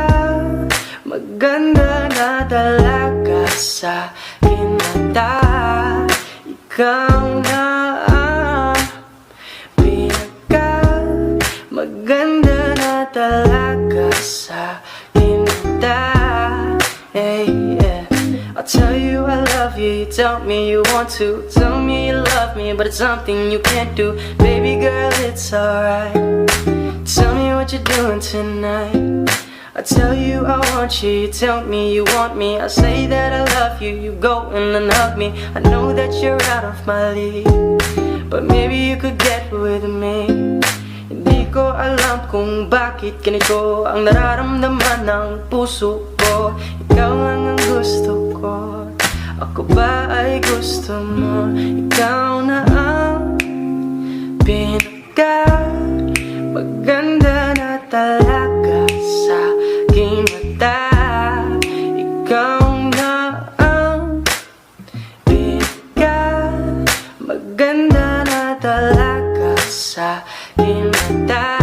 maganda na talaga sa aking mata. Ikaw na ang pinaka maganda na talaga sa aking mata. Hey, yeah. I'll tell you I love you, you tell me you want to. Tell me you love me, but it's something you can't do. Baby girl, it's alright. Tell me what you're doing tonight. I tell you I want you, you tell me you want me. I say that I love you, you go in and hug me. I know that you're out of my league, but maybe you could get with me. Hindi ko alam kung bakit ganito ang nararamdaman ng puso ko. Ikaw lang ang gusto ko, ako ba ay gusto mo? Ikaw na ang pinaka maganda na talaga sa aking mata. Ikaw Di ka maganda na talaga sa aking mata.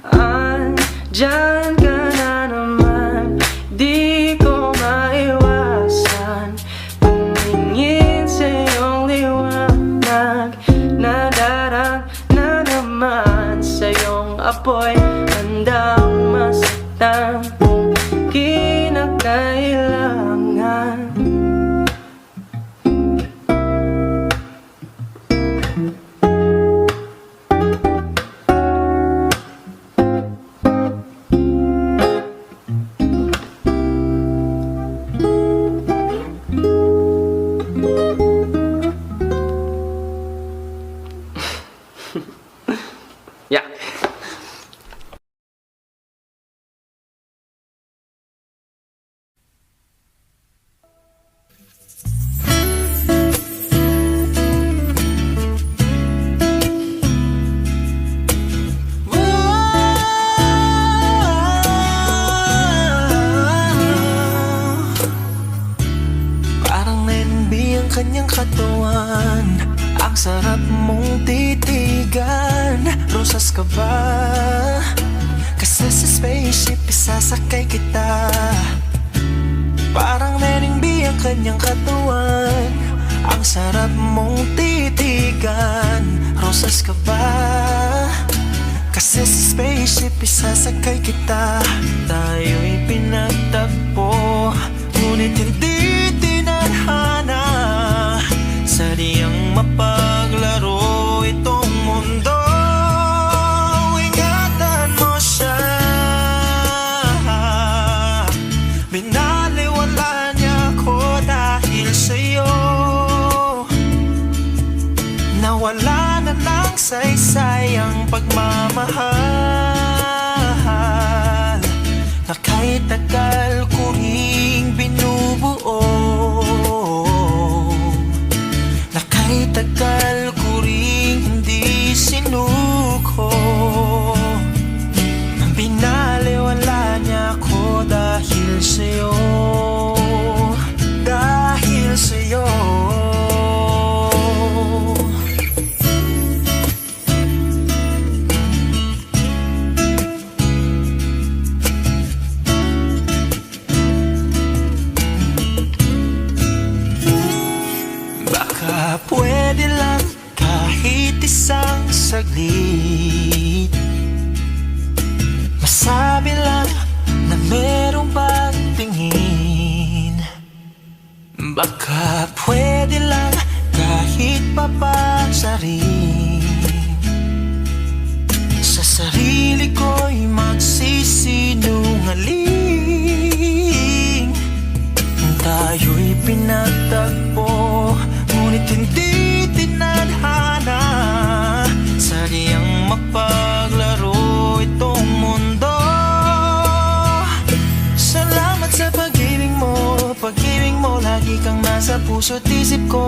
Andyan ka na naman, di ko maiwasan tumingin sa iyong liwanag. Nadarang na naman sa iyong apoy, handang masaktan kung kinakailangan. Yeah. Parang NB ang kanyang katawan, ang sarap mong titigan. Rosas ka ba? Kasi sa spaceship isasakay kita. Parang NB ang kanyang katawan, ang sarap mong titigan. Rosas ka ba? Kasi sa spaceship isasakay kita. Tayo'y pinagtagpo, ngunit hindi tinadhana. Sadyang mapaglaro itong mundo. Ingatan mo siya. Binaliwala niya ako dahil sa'yo. Nawala na ng saysay ang pagmamahal na kahit tagal ko ring binubuo, na kahit tagal ko ring hindi sinuko. Binaliwala niya ako dahil sa'yo, dahil sa'yo. Pwede lang kahit isang saglit, masabi lang na merong pagtingin. Baka pwede lang kahit papasarin, sa sarili ko'y magsisinungaling. Tayo'y pinagtagpo, ngunit hindi tinadhana. Sadyang mapaglaro itong mundo. Salamat sa pag-ibig mo, lagi kang nasa puso't isip ko.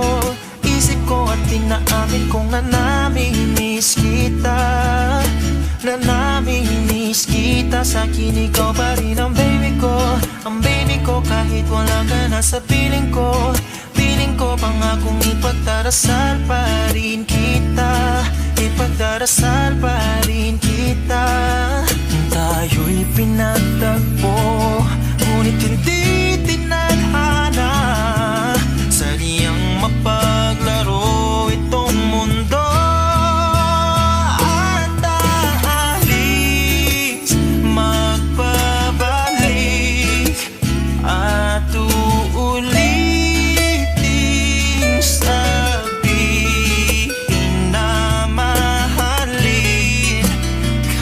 Isip ko at tinaamin kong nanamimiss kita, nanamimiss kita. Sa'kin ikaw pa rin ang baby ko, ang baby ko. Kahit wala ka na sa piling ko, piling ko pangakong ipagdarasal pa rin kita, ipagdarasal pa rin kita. Tayo'y pinagtagpo, ngunit hindi tinadhana. Sadyang mapaglaro itong mundo. At aalis, magpabalik at uulitin, sabihin na mahalin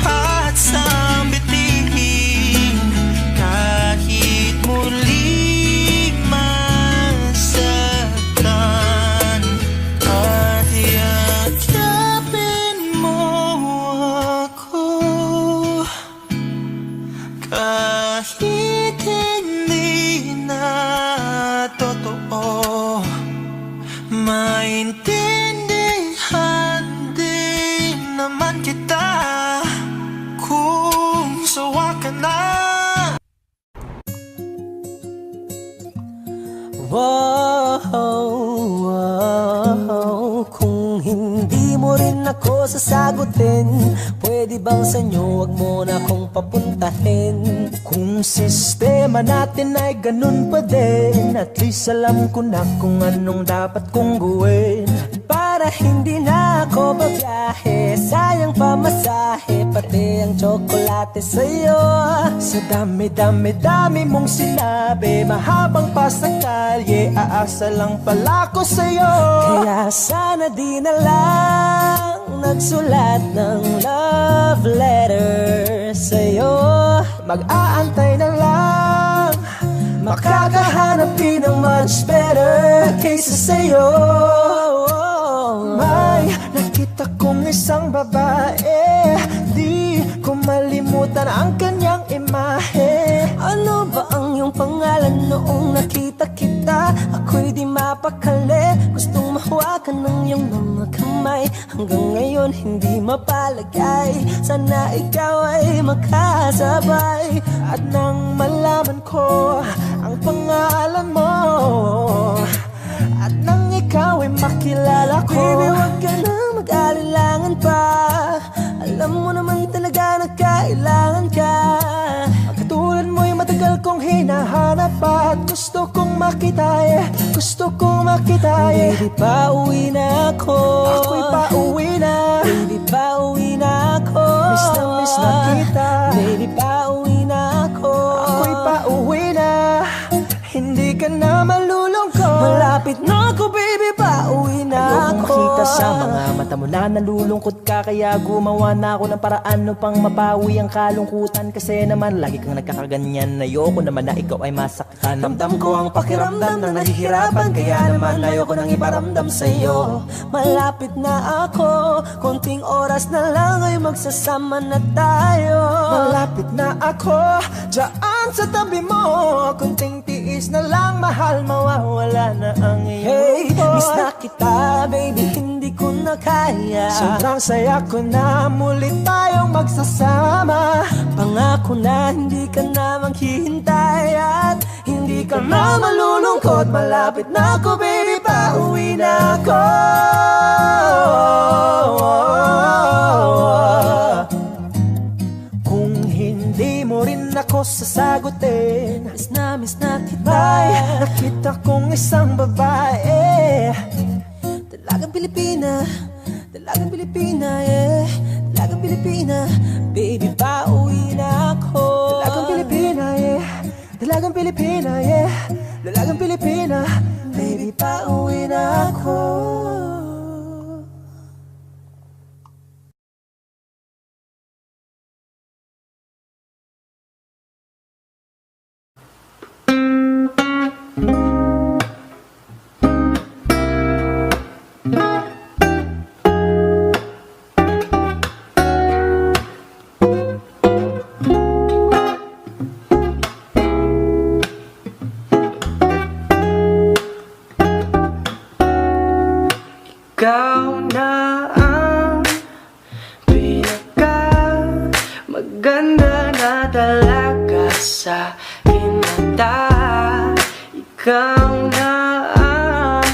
kahit sambitin, kahit muli. Kung hindi mo rin ako sasagutin, pwede bang sa inyo wag mo na akong papuntahin? Kung sistema natin ay ganun pa din, at least alam ko na kung anong dapat kong gawin. Para hindi na ako babiyahe, sayang pamasahe, pati ang tsokolate sa'yo. Sa dami-dami-dami mong sinabi, mahabang pa sa kalye, aasa lang pala ko sa'yo. Kaya sana di na lang nagsulat ng love letter sa'yo. Mag-aantay na lang, makakahanap din ng much better kaysa sa'yo. May nakita kong isang babae, di ko malimutan ang kanyang imahe. Ano ba ang iyong pangalan noong nakita kita? Ako'y di mapakali, gustong mahawakan ng iyong mga kamay. Hanggang ngayon hindi mapalagay, sana ikaw ay makasabay. At nang malaman ko ang pangalan mo, at nang ikaw ay makilala ko, baby, wag ka na mag-alilangan pa. Alam mo naman talaga na kailangan ka. Ang katulad mo'y matagal kong hinahanap pa, at gusto kong makita, gusto kong makita, baby, pauwi na ako. Ako'y pauwi na, baby, pauwi na ako. Miss na kita, baby, pauwi na ako. Ako'y pauwi na, hindi ka na malulungkot. Malapit na ako, baby, pauwi na ako. Makita sa mga mata mo na nalulungkot ka, kaya gumawa na ako ng paraan upang mapawi ang kalungkutan. Kasi naman lagi kang nagkakaganyan, ayoko naman na ikaw ay masaktan. Ramdam ko ang pakiramdam na nahihirapan, kaya naman ayoko nang iparamdam sa'yo. Malapit na ako, konting oras na lang ay magsasama na tayo. Malapit na ako, dyan sa tabi mo, konting tiis na lang, mahal, mawawala na ang iyong miss na kita, baby, hindi ko na kaya. Sobrang saya ko na muli tayong magsasama. Pangako na hindi ka na maghihintay, at hindi ka na malulungkot. Malapit na ako, baby, pauwi na ako. Kung hindi mo rin ako sasagutin, miss na kita. May nakita kong isang babae, dalagang Pilipina, dalagang Pilipina, yeah. Dalagang Pilipina, baby, pauwi na ako. Dalagang Pilipina, yeah. Dalagang Pilipina, yeah. Dalagang Pilipina, baby, pauwi na ako. Ikaw na ang pinaka maganda na talaga sa aking mata. Ikaw na ang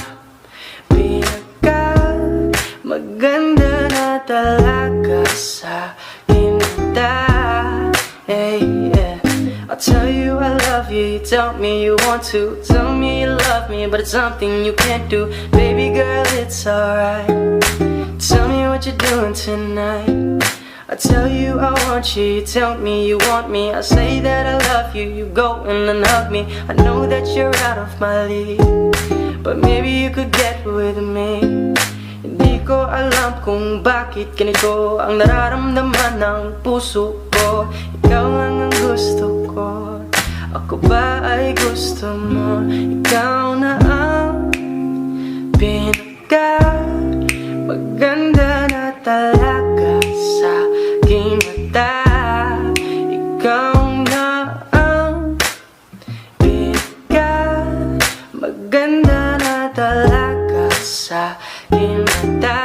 pinaka maganda na talaga sa aking mata. Hey, yeah. I'll tell you I love you, you tell me you want to. Tell me you love me, but it's something you can't do. Baby girl, it's alright. Tell me what you're doing tonight. I tell you I want you, you tell me you want me. I say that I love you, you go in and hug me. I know that you're out of my league, but maybe you could get with me. Hindi ko alam kung bakit ganito ang nararamdaman ng puso ko. Ikaw lang ang gusto ko, ako ba ay gusto mo? Ikaw na ang pinaka maganda na talaga sa aking mata. Ikaw na ang pinaka maganda na talaga sa aking mata.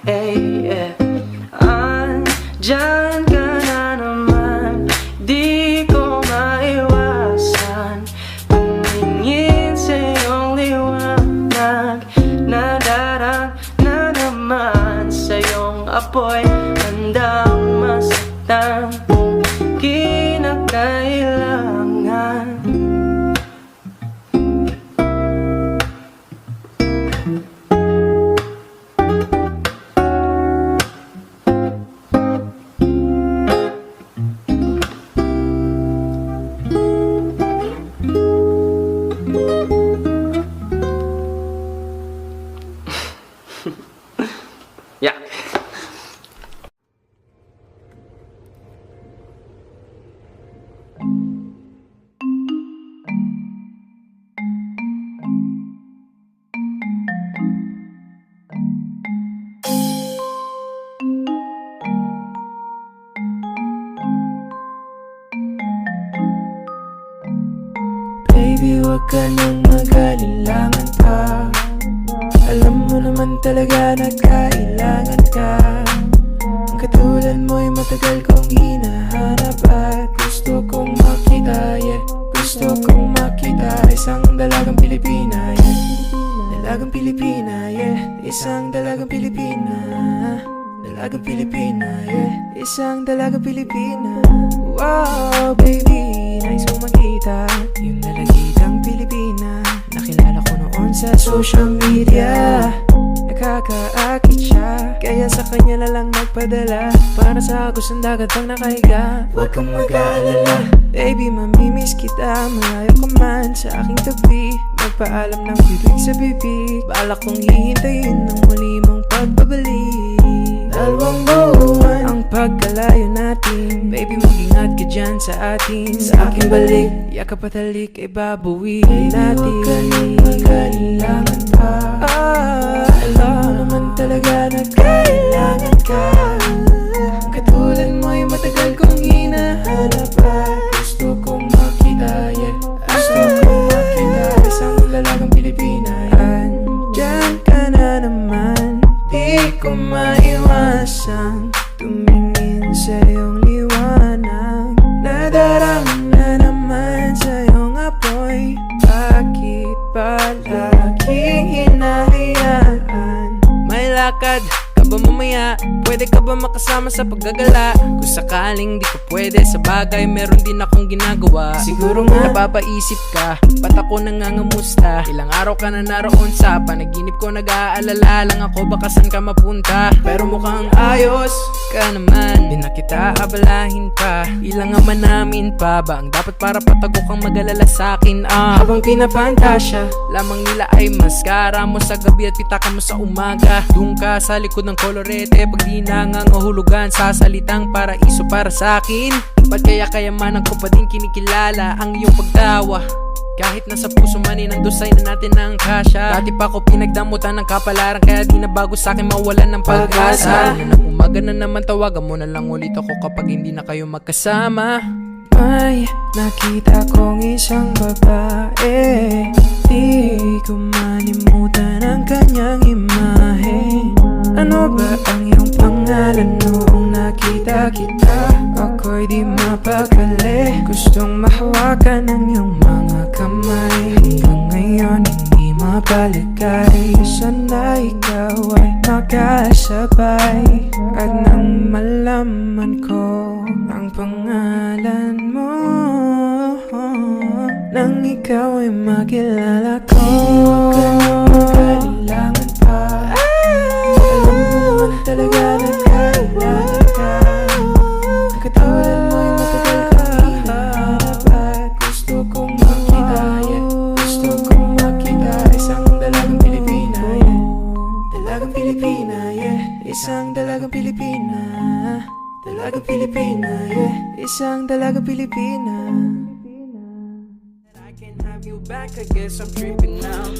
Hey, yeah. Andyan ka na naman, di ko maiwasan tumingin sa'yo. apoy handang masaktan kung kinakailangan. Yeah. Baby, wag ka nang mag-alilangan pa. Alam mo naman talaga na kailangan ka. Ang katulad mo'y matagal kong hinahanap at gusto kong makita, yeah. Gusto kong makita isang dalagang Pilipina, yeah. Dalagang Pilipina, yeah. Isang dalagang Pilipina. Dalagang Pilipina, yeah. Isang dalagang Pilipina. Wow, baby, nais kong makita yung dalagitang Pilipina. Nakilala ko noon sa social media. Nakakaakit siya, kaya sa kanya na lang nagpadala. Para sa agos ng dagat pang nakahiga. Huwag kang mag-aalala, baby, mamimiss kita. Malayo ka man sa aking tabi, magpaalam ng bibig sa bibig. Balak kong hihintayin ng muli mong pagbabalik. Dalawang buwan ang pagkalayo natin, baby, mag-ingat ka dyan sa atin. Sa aking balik, yakap at halik ay babawiin natin. Huwag ka nang mag-alilangan pa. Alam mo naman talaga na kailangan ka. Ang katulad mo'y matagal kong hinahanap at gusto kong makita, yeah. Gusto kong makita isang dalagang Pilipina, yeah. Andyan ka na naman, di ko maiwasan tumingin sa iyong liwanag. Nadarama na naman sa iyong apoy. Bakit palaging hinahayaan? May lakad ka ba mamaya? Pwede ka ba makasama sa paggagala? Kung sakaling di ko pwede sa bagay, meron din akong ginagawa. Siguro nga napapaisip ka, ba't ako nangangamusta? Ilang araw ka na naroon sa panaginip ko, nag-aalala lang ako baka saan ka mapunta. Pero mukhang ayos ka naman, di na kita abalahin pa. Ilang naman namin pa ba ang dapat para patago kang mag-alala sa'kin? Habang pinapantasya lamang nila ay maskara mo sa gabi at pitaka mo sa umaga. Doon ka sa likod ng kolorete, pag di nangangahulugan sa salitang paraiso para sa'kin. Ba't kaya kayamanan ko pa din kinikilala ang iyong pagtawa? Kahit nasa puso man inandusay na natin ang kasya. Dati pa ko pinagdamutan ng kapalaran, kaya di na bago sa'kin mawalan ng pag-asa. Ng umaga na naman tawagan mo na lang ulit ako kapag hindi na kayo magkasama. May nakita kong isang babae, di ko manimutan ang kanyang imahe. Ano ba ang iyong pangalan noong nakita kita? Ako'y di mapakali, gustong mahawakan ang iyong mga kamay. Hanggang ngayon hindi mapaligay, sana ikaw ay makasabay. At nang malaman ko ang pangalan mo, nang ikaw ay makilala ko. Huwag ka nang mag-alilangan pa. Alam mo naman talaga na kailangan ka. Ang katulad mo'y matagal kong hinahanap at gusto kong makita, yeah. Gusto kong makita isang dalagang Pilipina, yeah. Dalagang Pilipina, yeah. Isang dalagang Pilipina. Dalagang Pilipina, yeah. Isang dalagang Pilipina. I can't have you back, I guess I'm tripping now.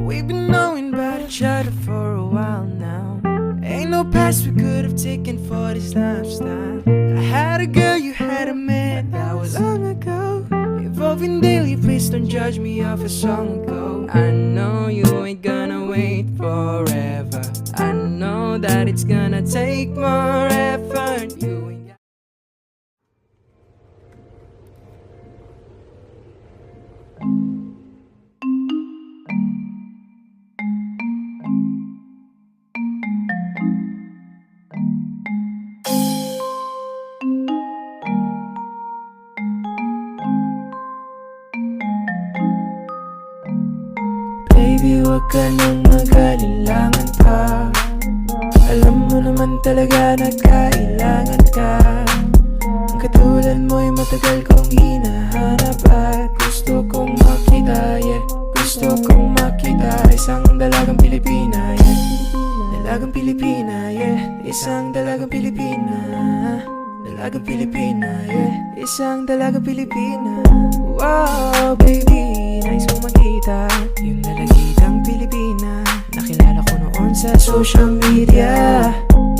We've been knowing about each other for a while now. Ain't no past we could have taken for this lifestyle. I had a girl, you had a man, that was long ago. Evolving daily, please don't judge me off a song ago. I know you ain't gonna wait forever. I know that it's gonna take more effort. You ain't got Baby, wag ka nang mag-alilangan pa. Alam mo naman talaga na kailangan ka. Ang katulad mo'y matagal kong hinahanap at gusto kong makita, yeah. Gusto kong makita isang dalagang Pilipina, yeah. Dalagang Pilipina, yeah. Isang dalagang Pilipina. Dalagang Pilipina, yeah. Isang dalagang Pilipina. Wow, baby, nais kong makita yung dalagitang Pilipina. Nakilala ko noon sa social media.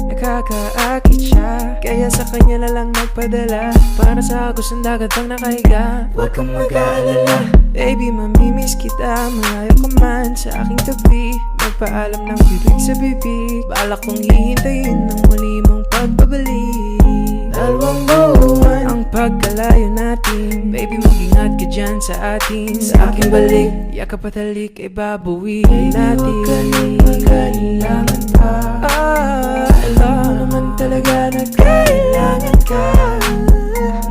Nakakaakit siya, kaya sa kanya na lang nagpadala. Para sa agos ng dagat ang nakahiga. Huwag kang mag-aalala, baby, mamimiss kita. Malayo ka man sa aking tabi, magpaalam ng bibig sa bibig. Balak kong hihintayin ng muli mong pagbabalik. Dalawang buwan ang pagkalayo natin, baby, mag-ingat ka dyan sa atin. Sa aking balik, yakap at halik ay babawiin natin. Huwag ka nang mag-alilangan pa. Alam mo naman talaga na kailangan ka.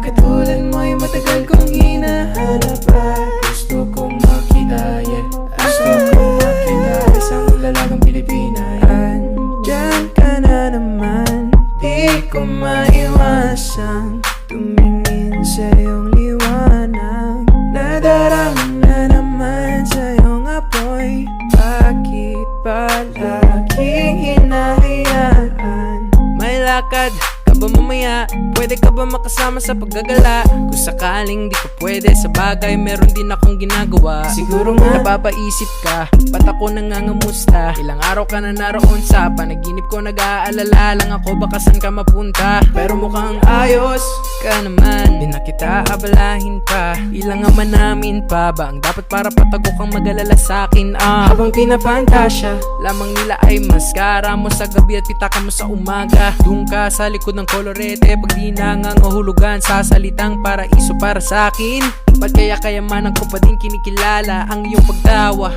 Katulad mo'y matagal kong hinahanap at gusto kong makita, yeah. Gusto kong makita isang dalagang Pilipina, yeah. Andyan ka na naman, di ko maiwasang tumingin sa iyong liwanag. Nadarama na naman sa iyong apoy. Bakit palaging hinahayaan? May lakad ka ba mamaya? Pwede ka ba makasama sa paggagala? Kung sakaling di ka pwede sa bagay, meron din akong ginagawa. Siguro nga napapaisip ka, ba't ako nangangamusta? Ilang araw ka na naroon sa panaginip ko, nag-aalala lang ako baka saan ka mapunta. Pero mukhang ayos ka naman, di na kita abalahin pa. Ilang naman namin pa ba ang dapat para patago kang mag-alala sa'kin? Habang pinapantasya lamang nila ay maskara mo sa gabi at pitaka mo sa umaga. Doon ka sa likod ng kolorete, pag di nangangahulugan sa salitang paraiso para sa'kin. Ba't kaya kayamanan ko pa din kinikilala ang iyong pagtawa?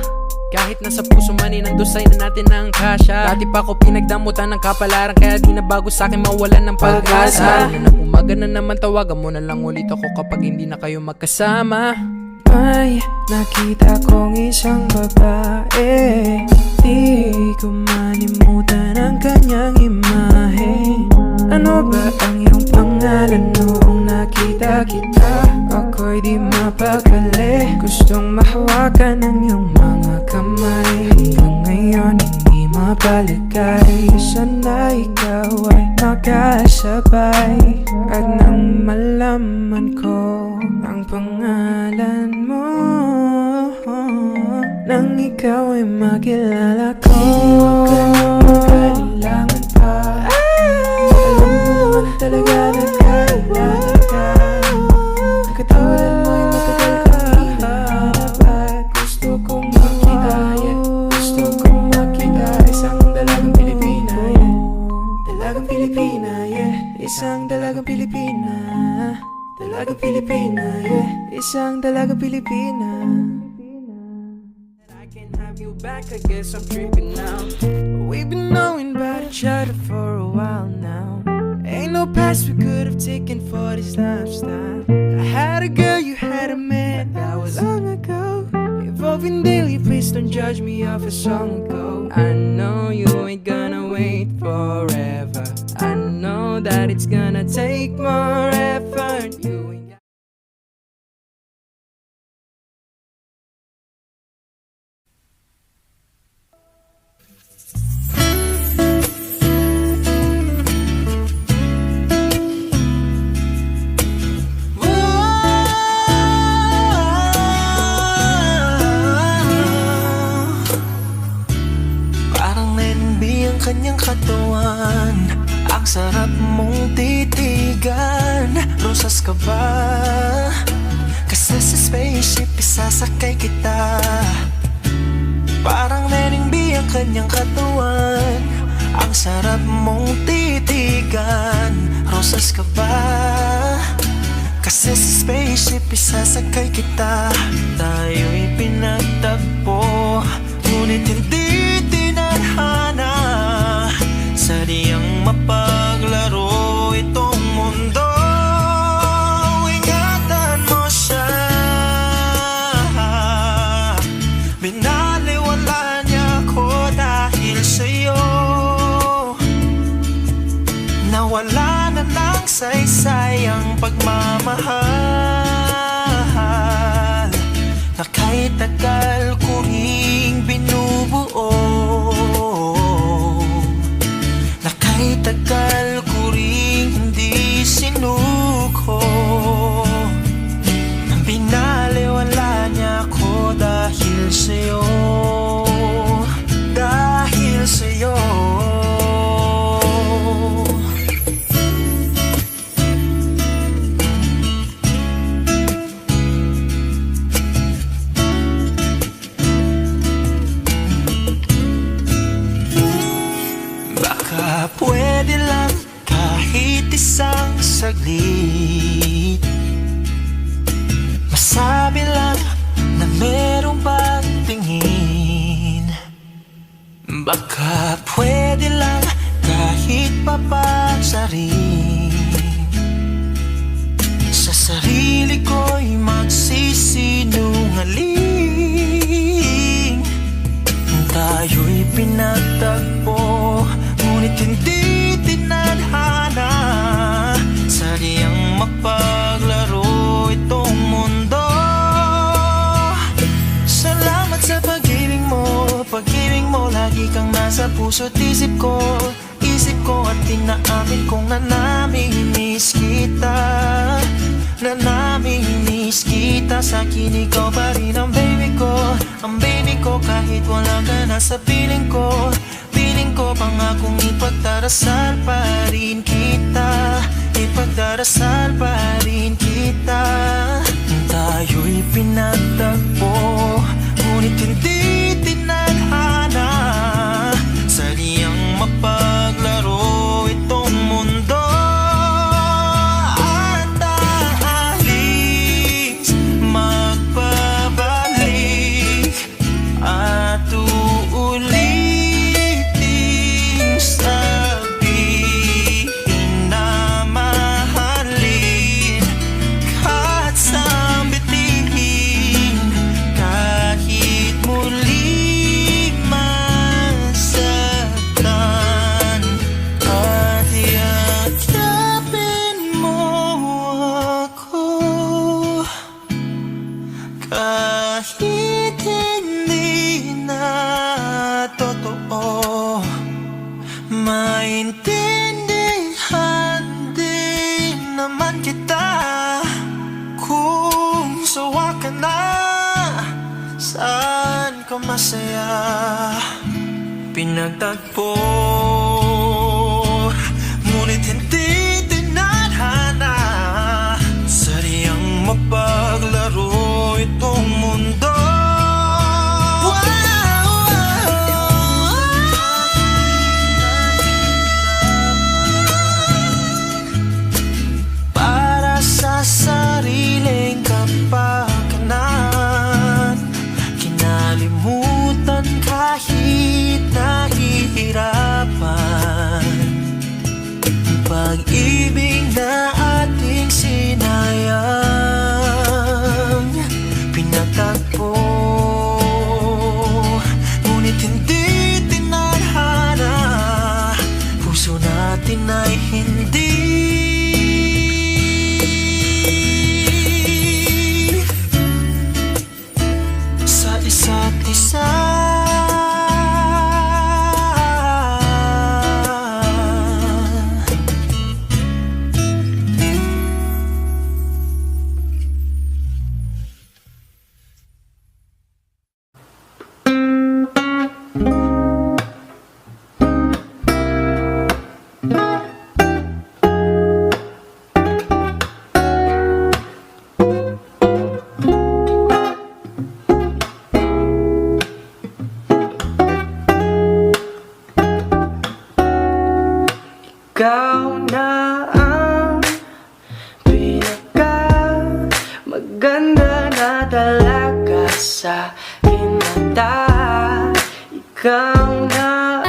Kahit nasa puso man ay nandusay na natin ang kasya. Dati pa ko pinagdamutan ng kapalaran, kaya di na bago sa'kin mawalan ng pag-asa. Ng umaga na naman, tawagan mo na lang ulit ako kapag hindi na kayo magkasama. May nakita kong isang babae, di ko manimutan ang kanyang imahe. Ano ba ang iyong pangalan noong nakita kita? Ako'y di mapakali, gustong mahawakan ang iyong mga kamay. Hanggang ngayon hindi mapaligay, sana ikaw ay makasabay. At nang malaman ko ang pangalan mo, nang ikaw ay makilala ko. Huwag ka nang mag-alilangan pa. Alam mo naman talaga na kailangan ka. Ang katulad mo'y matagal kong hinahanap at gusto kong makita, yeah. Gusto kong makita isang dalagang Pilipina, yeah. Dalagang Pilipina, yeah. Isang dalagang Pilipina. Dalagang Pilipina, yeah. Isang dalagang Pilipina. I can't have you back, I guess I'm tripping now. We've been knowing about each other for a while now. Ain't no past we could have taken for this lifestyle. I had a girl, you had a man, that was long ago. Evolving daily, please don't judge me off a song ago. I know you ain't gonna wait forever. I know that it's gonna take more effort. You ain't got Parang lenbi ang kanyang katawan, ang sarap mong titigan. Rosas ka ba? Kasi sa spaceship isasakay kita. Parang lenbi ang kanyang katawan, ang sarap mong titigan. Rosas ka ba? Kasi sa spaceship isasakay kita. Tayo'y pinagtagpo, ngunit hindi tinadhana. Sadyang mapaglaro itong mundo. Ingatan mo siya, binaliwala magsaysay ang pagmamahal na kahit tagal ko ring binubuo, na kahit tagal ko ring hindi sinuko. Binaliwala niya ako dahil sa'yo, dahil sa'yo. Baka pwede lang kahit isang saglit, masabi lang na merong pagtingin. Baka pwede lang kahit papansarin, sa sarili ko'y magsisinungaling. Tayo'y pinagtagpo, ngunit hindi tinadhana. Sadyang mapaglaro itong mundo. Salamat sa pag-ibig mo, lagi kang nasa puso't isip ko. Isip ko at tinaamin kong nanamimiss kita, nanamimiss kita. Sa'kin ikaw pa rin ang baby ko, ang baby ko. Kahit wala ka na sa piling ko, piling ko pangakong ipagdarasal pa rin kita, ipagdarasal pa rin kita. Tayo'y pinagtagpo, ngunit hindi tinadhana. Sadyang mapaglaro itong mundo. At aalis, magpabalik at uulitin, sabihin na mahalin kahit sambitin, kahit muli masaktan. At yakapin mo ako kahit hindi na totoo. Maintindihan din naman kita kung sawa ka na, saan ka masaya. Pinagtagpo, ngunit hindi tinadhana. Sadyang mapaglaro itong mundo. Para sa sariling kapakanan, kinalimutan kahit nahihirapan. Pag-ibig na ating sinayang, pinagtagpo, ngunit hindi tinadhana. Puso natin ay hindi sa isa't isa. Ikaw na ang pinaka maganda na talaga sa kinata. Ikaw na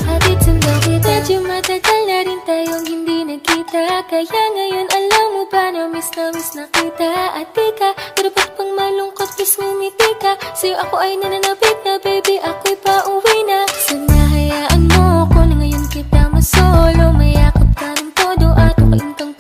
Hatid sundo kita, medyo matagal na rin tayong hindi nagkita. Kaya ngayon alam mo ba na miss na kita. At di ka, dapat pang malungkot, please ngumiti ka. Sa'yo ako ay nananapit na, baby, ako'y pauwi na. Sana hayaan mo ko na ngayon kita masolo. Mayakap ka ng todo at ukain kang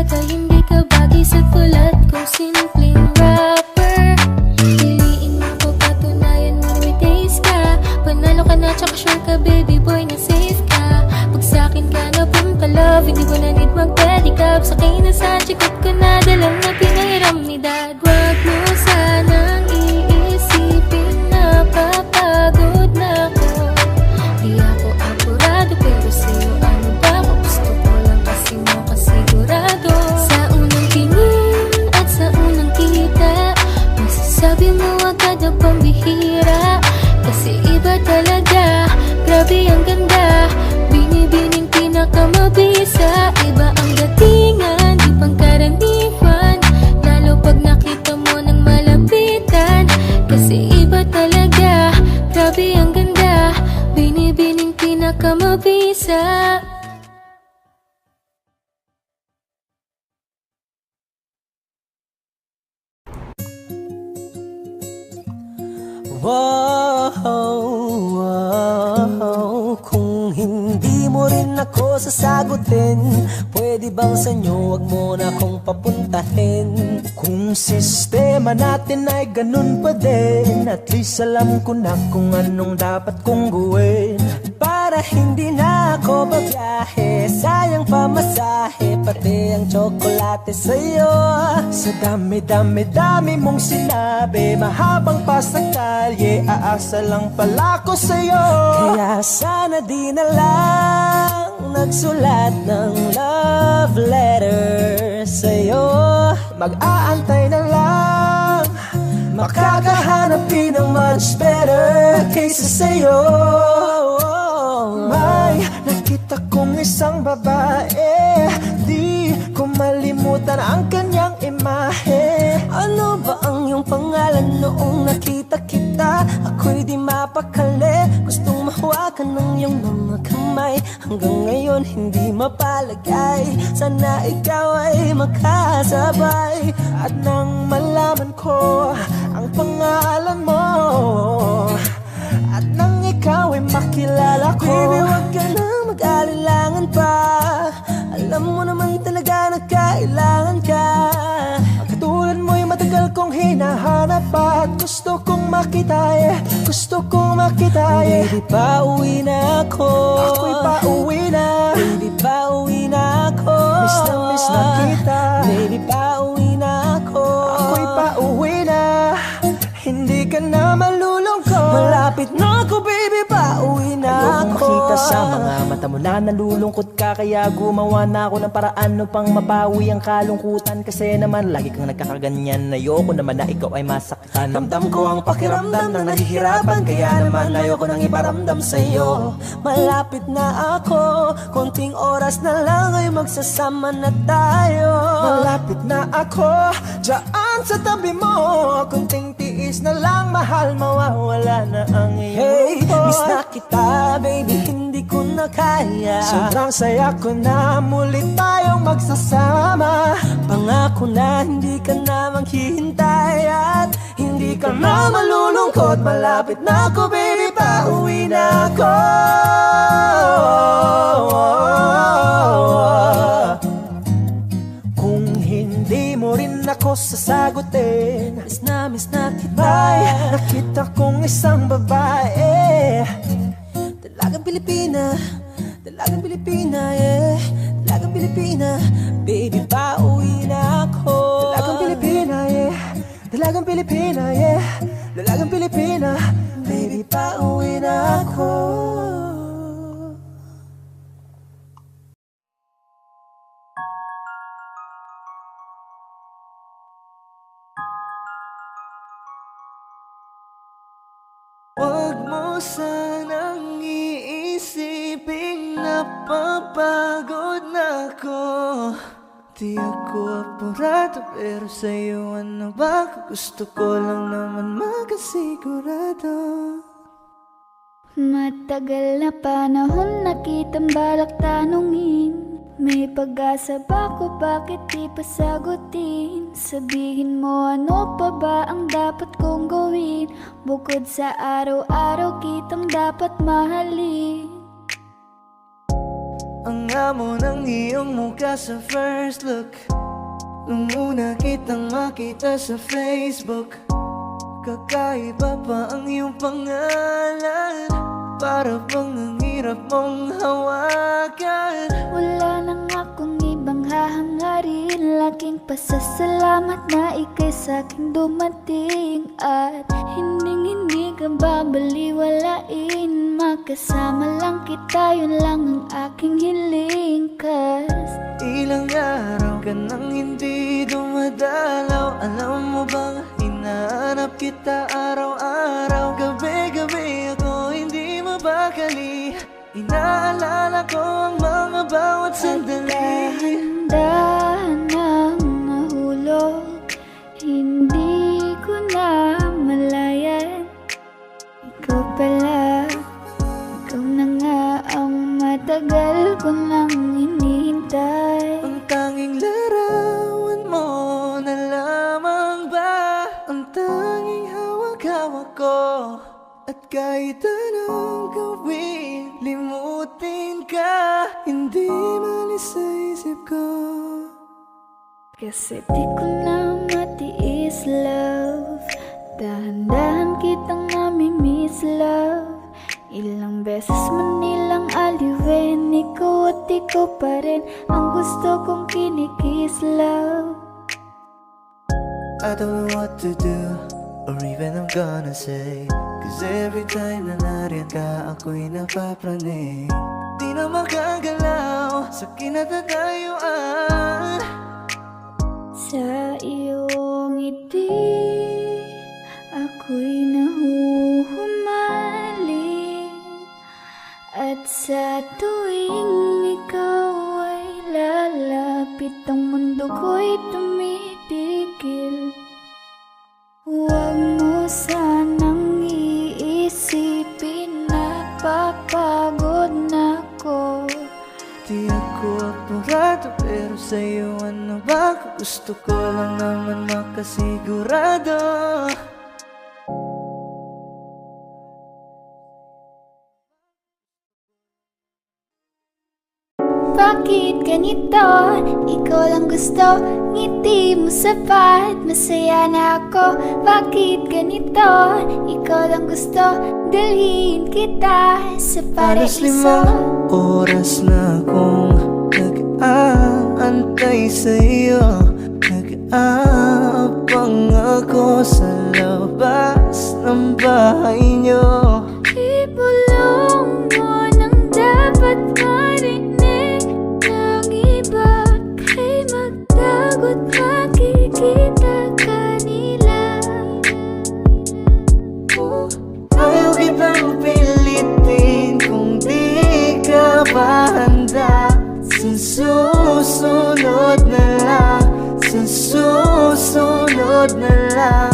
bagay, hindi ka bagay sa tulad kong simpleng rapper. Piliin mo ko, patunayan mo may taste ka. Panalo ka na, tsaka sure ka baby boy na safe ka. Pag sa'kin ka na love, hindi ko na need mag-pedicab. Sakay na sa chikot ko na dalang na pinahiram ni dad. Wag mo sanang iisipin na papagod na ako. Di ako apurado pero sa'yo ano ba ako? Gusto ko lang kasi makasigurado. Sa unang tingin at sa unang kita, masasabi mo agad ang pambihira. Kasi iba talaga, grabe ang ganda. Binibining pinakamabisa. Iba ang datingan, di pangkaraniwan. Lalo pag nakita mo ng malapitan. Kasi iba talaga, grabe ang ganda. Binibining pinakamabisa. Wow, kung hindi mo rin ako sasagutin, pwede bang sa inyo wag mo na akong papuntahin? Kung sistema natin ay ganun pa din, at least alam ko na kung anong dapat kong gawin. Para hindi na ako babiyahe, sayang pamasahe, pati ang tsokolate sa'yo. Sa dami-dami-dami mong sinabi, mahabang pa sa kalye, aasa lang pala ko sa'yo. Kaya sana di na lang nagsulat ng love letter sa'yo. Mag-aantay na lang, makakahanap din ng much better kaysa sa'yo. May nakita kong isang babae, di ko malimutan ang kanyang imahe. Ano ba ang iyong pangalan noong nakita kita? Ako'y di mapakali, gustong mahawakan ng iyong mga kamay. Hanggang ngayon hindi mapalagay, sana ikaw ay makasabay. At nang malaman ko ang pangalan mo, at nang ikaw ay makilala ko, baby, wag ka na mag-alilangan pa. Alam mo naman talaga na kailangan ka. Ang katulad mo'y matagal kong hinahanap pa, at gusto kong makita gusto kong makita Baby, pauwi na ako. Ako'y pauwi na. Baby, pauwi na ako. Miss na kita. Baby, pauwi na ako. Ako'y pauwi na. Hindi ka na malulungkot. Malapit na ako, baby, pauwi na ako. Ayokong makita sa mga mata mo na nalulungkot ka, kaya gumawa na ako ng paraan upang mapawi ang kalungkutan. Kasi naman lagi kang nagkakaganyan, ayoko naman na ikaw ay masaktan. Ramdam ko ang pakiramdam ng nahihirapan, kaya naman ayoko nang iparamdam sa'yo. Malapit na ako, konting oras na lang ay magsasama na tayo. Malapit na ako, dyan sa tabi mo, konting tiis na lang, mahal, mawawala na ang iyong miss na kita, baby, hindi ko na kaya. Sobrang saya ko na muli tayong magsasama. Pangako na hindi ka na maghihintay, at hindi ka na malulungkot. Malapit na ako, baby, pauwi na ako. Kung hindi mo rin ako sasagutin, miss na kita. May nakita kong isang babae, dalagang Pilipina, dalagang Pilipina, yeah. Dalagang Pilipina, baby, pauwi na ako. Dalagang Pilipina, yeah. Dalagang Pilipina, yeah. Dalagang Pilipina, baby, pauwi na ako. Huwag mo sanang iisipin na papagod na ako. Di ako apurado pero sa'yo ano ba? Gusto ko lang naman makasigurado. Matagal na panahon na kitang balak tanungin. May pag-asa ba ko, bakit di pa sagutin? Sabihin mo ano pa ba ang dapat kong gawin, bukod sa araw-araw kitang dapat mahalin. Ang nga mo ng iyong mukha sa first look. Nung una kitang makita sa Facebook, kakaiba pa ang iyong pangalan. Para bang ang hirap mong hawakan. Wala nang akong ibang hahangarin, laking pasasalamat na ika'y sa'king dumating. At hindi ka babaliwalain, makasama lang kita, yun lang ang aking hiling. Cause ilang araw ka nang hindi dumadalaw. Alam mo bang hinahanap kita araw-araw. Gabi-gabi ako hindi mabakali, inaalala ko ang mga bawat sandali. dahan-dahan nang nahulog, hindi ko na malayan. Ikaw pala, ikaw na nga ang matagal ko nang hinihintay. Ang tanging larawan mo na lamang ba ang tanging hawak-hawak ko. At kahit anong gawin, limutin ka, hindi malis sa isip ko. Kasi di ko na matiis, love. Dahan-dahan kitang namimiss, love. Ilang beses man nilang aliwin, ikaw at ikaw pa rin ang gusto kong kinikiss, love. I don't know what to do, or even I'm gonna say. Cause every time na nariyan ka, ako'y napapraning. Di na makagalaw sa kinatatayuan. Sa iyong ngiti, ako'y nahuhumaling. At sa tuwing ikaw ay lalapit, ang mundo ko'y tumitigil. Huwag mo sanang iisipin na papagod na ko. Di ako apurado, pero sa'yo ano ba? Gusto ko lang naman makasigurado. Bakit ganito? Ikaw lang gusto, ngiti mo sapat, masaya na ako. Bakit ganito? Ikaw lang gusto, dalhin kita sa Halos paraiso. 5 oras na akong nag-aantay sa'yo. Nag-aabang ako sa labas ng bahay niyo. Ibulong mo nang dapat marinig ng iba, kay magdagot makikita kanila. Ayaw kitang pilitin kung di ka pa handa. Sa susunod na lang, sa susunod na lang.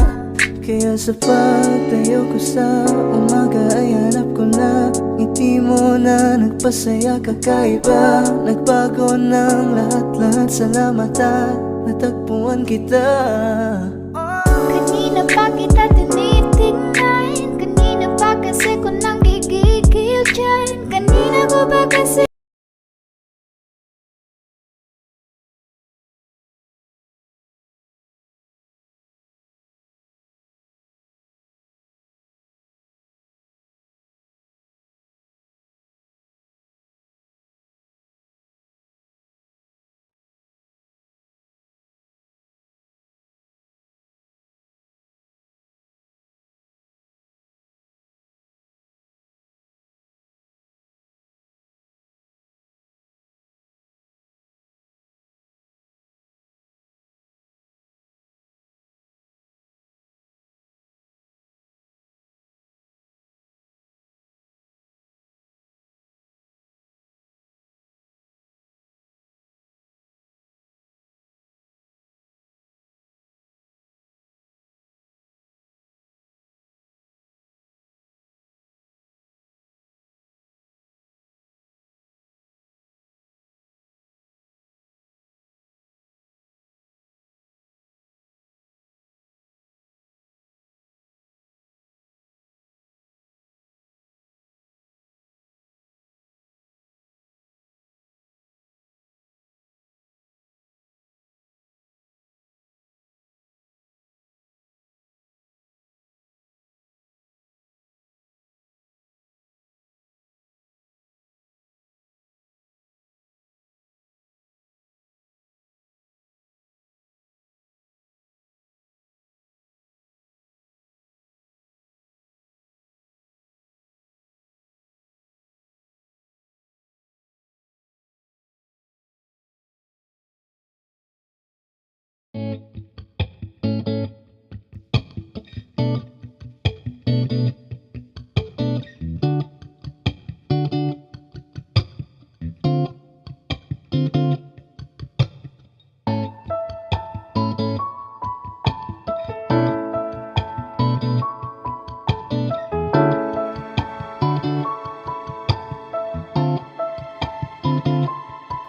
Kaya sa pagtayo ko sa umaga ay hanap ko na ngiti mo na nagpasaya, kakaiba. Nagbago ng lahat-lahat, salamat at natagpuan kita. Kanina pa kita tinitingnan, kanina pa kasi ko nang gigigil dyan. Kanina ko ba kasi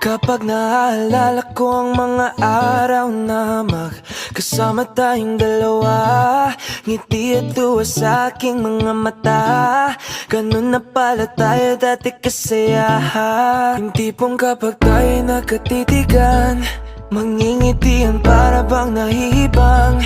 Kapag naaalala ko ang mga araw na magkasama tayong dalawa, ngiti at tuwa sa aking mga mata. Ganun na pala tayo dati kasaya. Yung tipong kapag tayo nagkatitigan, mangingitian para bang nahihibang.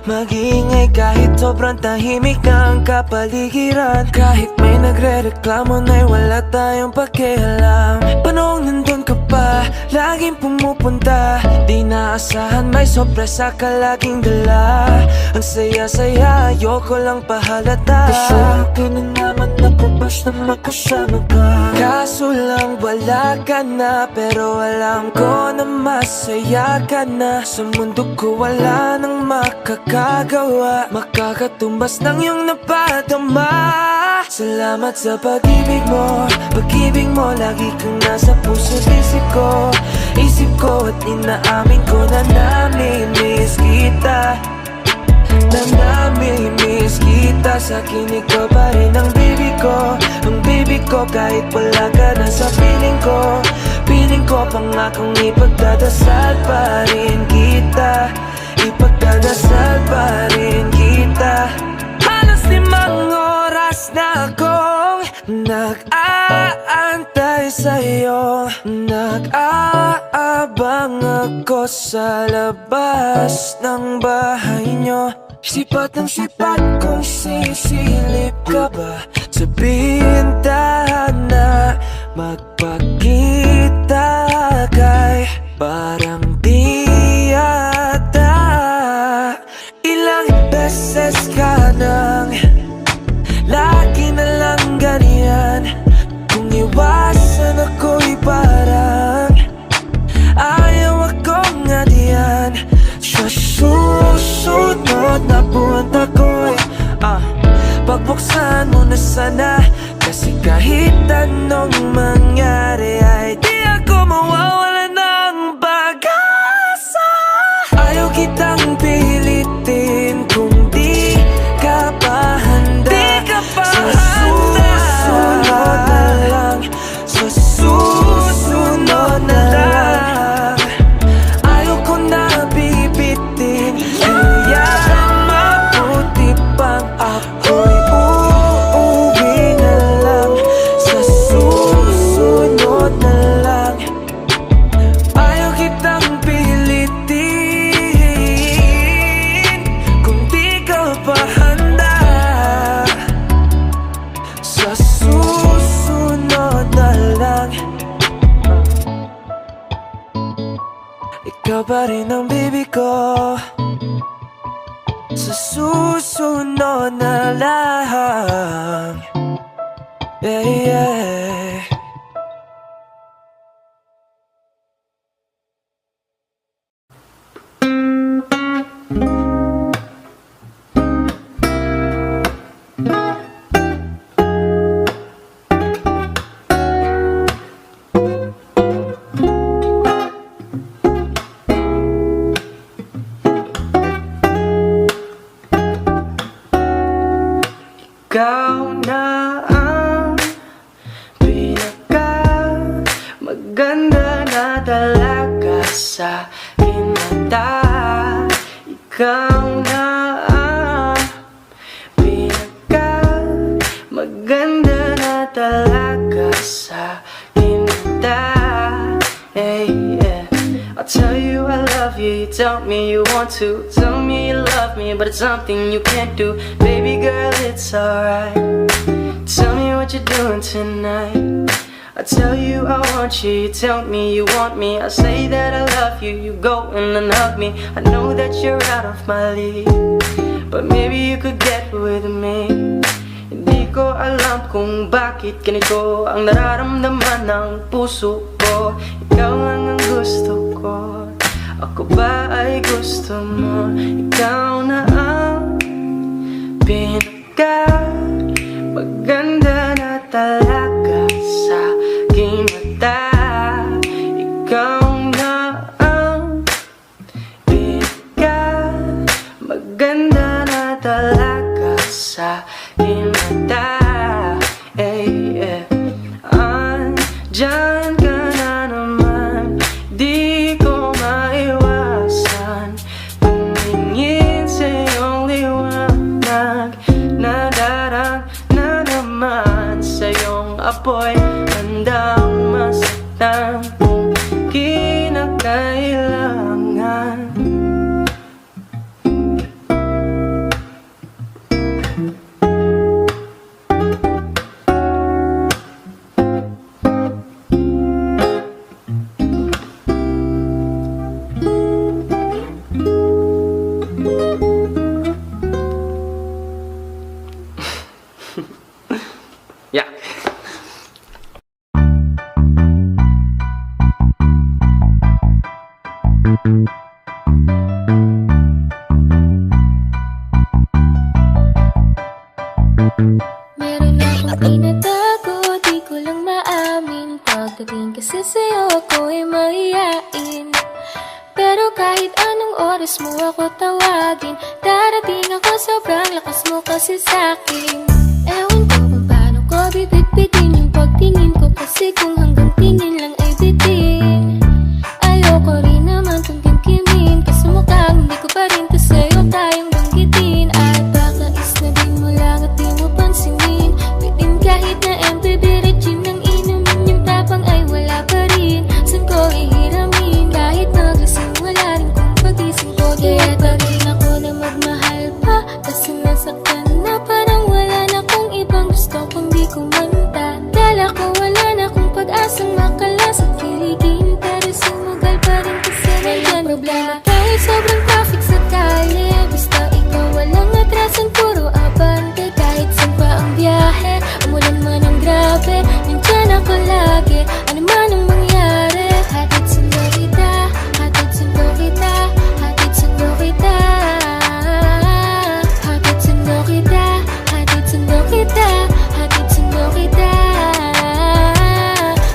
Mag-iingay kahit sobrang tahimik na ang kapaligiran. Kahit may nagre-reklamo na'y wala tayong pakialam. Panong nandun ka pa, laging pumupunta. Di naasahan may sorpresa ka laging dala. Ang saya-saya, ayoko lang pahalata. Kasi akin na naman ako basta makasama ka. Kaso lang wala ka na, pero alam ko na masaya ka na. Sa mundo ko wala nang makakagawa, makakatumbas ng iyong napadama. Salamat sa pag-ibig mo, pag-ibig mo. Lagi kang nasa puso't isip ko. Isip ko at inaamin ko na namimiss kita. Na namimiss kita. Sa'kin ikaw pa rin ang baby ko. Ang baby ko kahit wala ka na sa piling ko. Piling ko pangakong ipagdadasal pa rin kita. Ipagdadasal pa rin kita. Halos 5 oras na akong nag-aantay sa'yo. Nag-aabang ako sa labas ng bahay nyo. Sipat ng sipat kung sisilip ka ba sa bintana. Magpakita kay parang di yata. Ilang beses ka nang lagi na lang ganyan. Kung iwasan ako'y parang ayaw akong ngadiyan. Sa susunod na buwan ako'y pagbuksan mo na sana. Kasi kahit anong mangyari ay di ako mawawala ng pag-asa. Ayaw kitang pilitin kung di ka pa handa. Sa susunod na lang, sa susunod na lang. Ayaw ko na bibitin, kaya mabuti pang ako'y uuwi na lang. Sa susunod na lang. Ayaw kitang pilitin kung di ka pa handa. Sa susunod na lang. Ikaw pa rin ang baby ko. Sa susunod na lang. Yeah, yeah. Ikaw na ang pinaka maganda na talaga sa aking mata. Ikaw na ang pinaka maganda na talaga sa aking mata. Hey, yeah. I'll tell you I love you, you tell me you want to. Tell me you love me, but it's something you can't do. Baby girl, it's alright. Tell me what you're doing tonight. I tell you I want you, you tell me you want me. I say that I love you, you go in and hug me. I know that you're out of my league, but maybe you could get with me. Hindi ko alam kung bakit ganito ang nararamdaman ng puso ko. Ikaw lang ang gusto ko, ako ba ay gusto puso mo. Ikaw na ang pinaka maganda na talaga sa aking mata. Ikaw na ang pinaka maganda na talaga sa aking mata. Andyan ka na naman, di ko maiwasan tumingin sa iyong liwanag. Nadarang na naman sa iyong apoy, handang masaktan kung kinakailangan. Yeah. Meron akong tinatago, di ko lang maamin. Pagdating kasi sa'yo ako ay mahihain. Pero kahit anong oras mo ako tawagin, darating ako, sobrang lakas mo kasi sa'kin. Ewan ko kung paano ko bibit-bitin yung pagtingin ko, kasi kung hanggang tingin lang ay bitin. Ayoko rin naman kung kimkimin, kasi mukhang hindi ko pa rin to sa'yo kayang banggitin. At baka isnabing mo lang at di mo pansinin, bitin kahit na MPB regime ng inumin, yung tapang ay wala pa rin. San ko ihiramin, kahit naglasing wala rin kung pagising ko. Kaya pa rin ako na magmahal pa, kasi nasaktan na parang wala na kung ibang gusto kundi kumanta. Dala ko wala na kung pag-asang makalas at kiligin, pero sumugal pa rin kasi nandyan. Problema tayo, sobrang traffic sa kalye, basta ikaw walang atrasan, puro abante. Kahit saan pa ang biyahe, umulan man ang grabe, nandyan ako lagi, ano man ang mangyari. Hatid sundo kita, hatid sundo kita, hatid sundo kita, hatid sundo kita, hatid sundo kita, hatid sundo kita,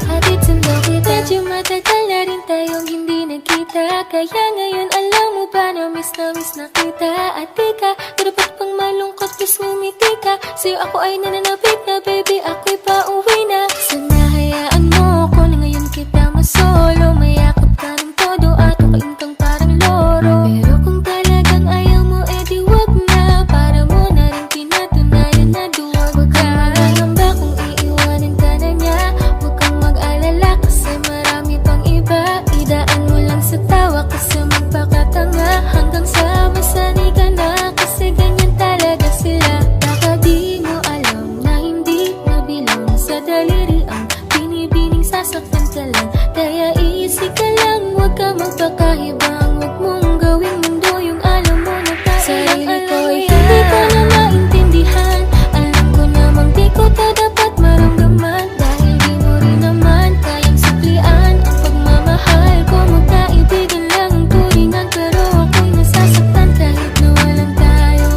hatid sundo kita. Medyo matagal na rin tayong hindi nagkita, kaya ngayon alam mo ba na miss na kita. At di ka dapat pang malungkot, please ngumiti ka. Sa'yo ako ay nananapit na, baby, ako'y pauwi na. Sana hayaan mo ko na ngayon kita masolo, mayakap ka ng todo at ukain kang parang loro. Pero kung talagang ayaw mo, edi wag na, para mo na rin pinatunayan na duwag ka. Hangamba kung iiwanan ka na niya, huwag kang mag-alala kasi marami pang iba. Idaan mo lang sa tawa kasi magpakatanga, hanggang sa masanay ka na, kasi ganyan talaga sila. Baka di mo alam na hindi nabilang sa daliri ang binibining sasaktan ka lang. Kaya easy ka lang, huwag ka magpakahibang, huwag mong gawing mundo yung alam mo na tayo. Sarili ko ay hindi ko na maintindihan, alam ko namang di ko to dapat maramdaman, dahil di mo rin naman kayang suklian ang pagmamahal ko. Magkaibigan lang ang turingan, pero ako'y nasasaktan kahit na walang tayo.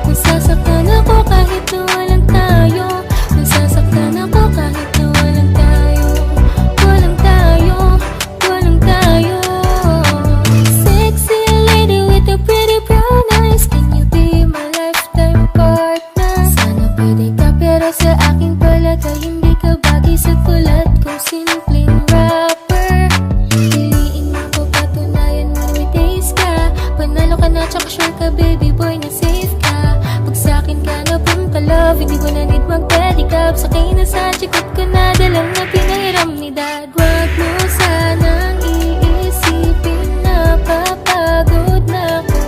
Nasasaktan ako kahit na walang tayo, nasasaktan ako kahit na walang tayo. Walang tayo, walang tayo. Sexy lady with the pretty brown eyes, can you be my lifetime partner? Sana pwede ka, pero sa aking palagay hindi ka bagay sa tulad kong simpleng rapper. Piliin mo ko, patunayan mo may taste ka, panalo ka na tsaka sure ka baby boy na safe ka. Pag sa'kin ka na pampalove, hindi ko na need mag-pedicab, sakay na sa chikot ko na dalang na pinahiram ni dad. Wag mo sanang iisipin na papagod na ako,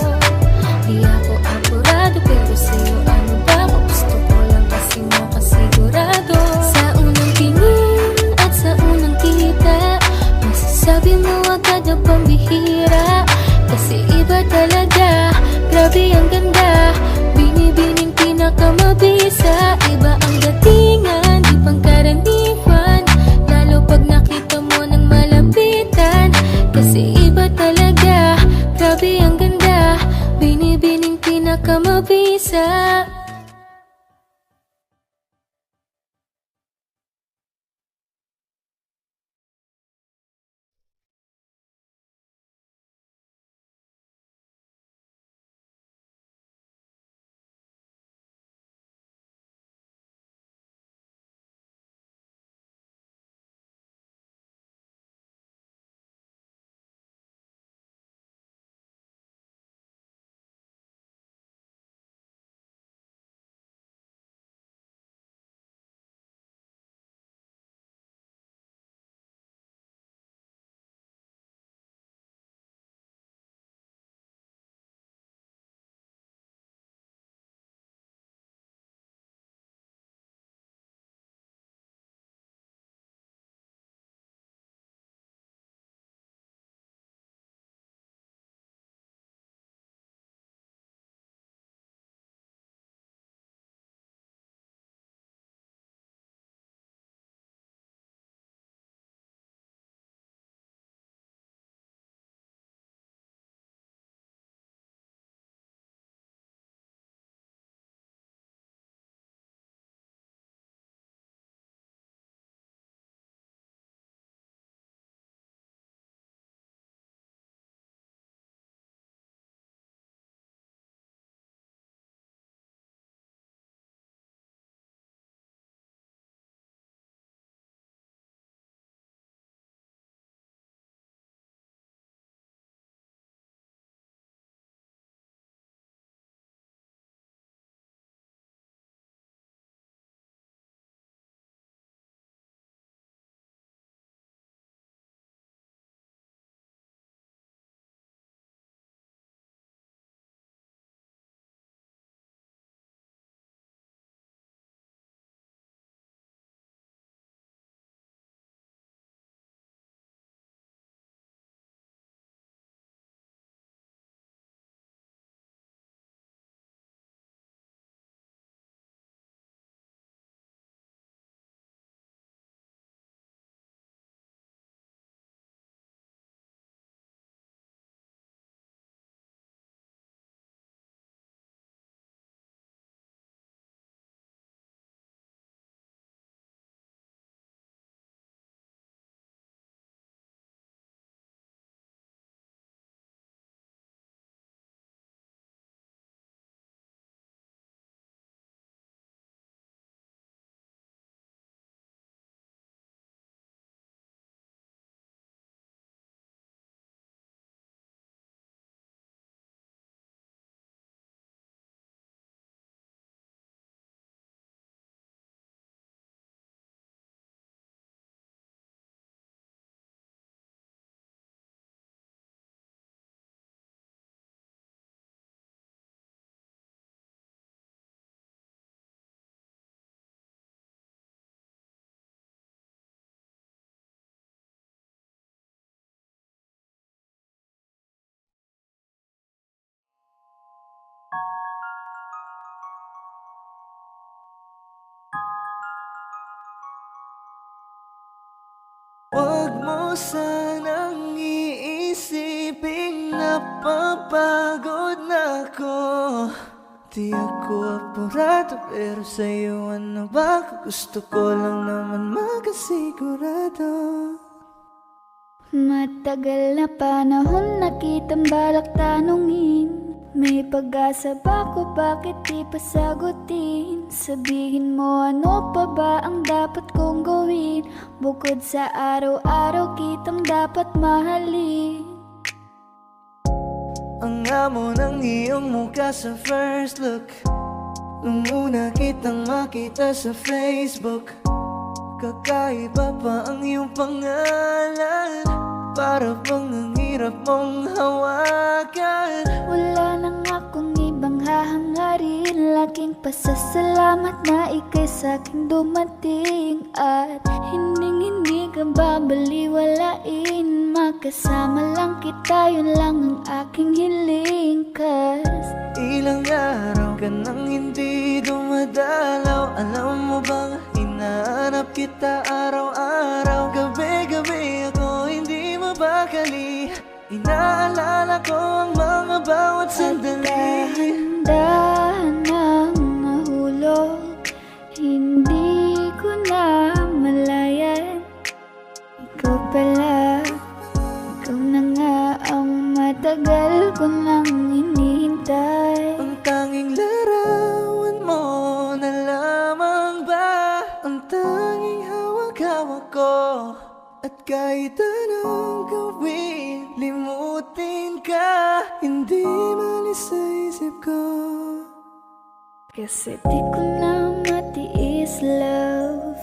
di ako apurado, pero sa'yo ano ba ako, gusto ko lang kasi makasigurado. Sa unang tingin at sa unang kita, masasabi mo agad na pambihira, kasi iba talaga, grabe ang ganda, binibining pinakamabisa. Iba ang datingan, di pangkaraniwan, lalo pag nakita mo ng malapitan, kasi iba talaga, grabe ang ganda, ka mabisa. Huwag mo sanang iisiping napapagod na ako. Di ako apurado, pero sa'yo ano ba? Gusto ko lang naman makasigurado. Matagal na panahon na kitang balak tanungin, may pag-asa ba ko, bakit di pa sagutin? Sabihin mo ano pa ba ang dapat kong gawin, bukod sa araw-araw kitang dapat mahalin. Ang amo ng iyong mukha sa first look, nung una kitang makita sa Facebook. Kakaiba pa ang iyong pangalan, para bang ang hirap mong hawakan. Wala nang akong ibang hahangarin, laking pasasalamat na ika'y sa'king dumating. At hindi ka babaliwalain, makasama lang kita, yun lang ang aking hiling. Cause ilang araw ka nang hindi dumadalaw, alam mo bang hinahanap kita araw-araw. Gabi-gabi ako hindi mabakali, inaalala ko ang mga bawat sandali. handa tagal ko nang hinihintay. Ang tanging larawan mo na lamang ba ang tanging hawak-hawak ko. At kahit anong gawin, limutin ka, hindi malis sa isip ko. Kasi di ko na matiis, love.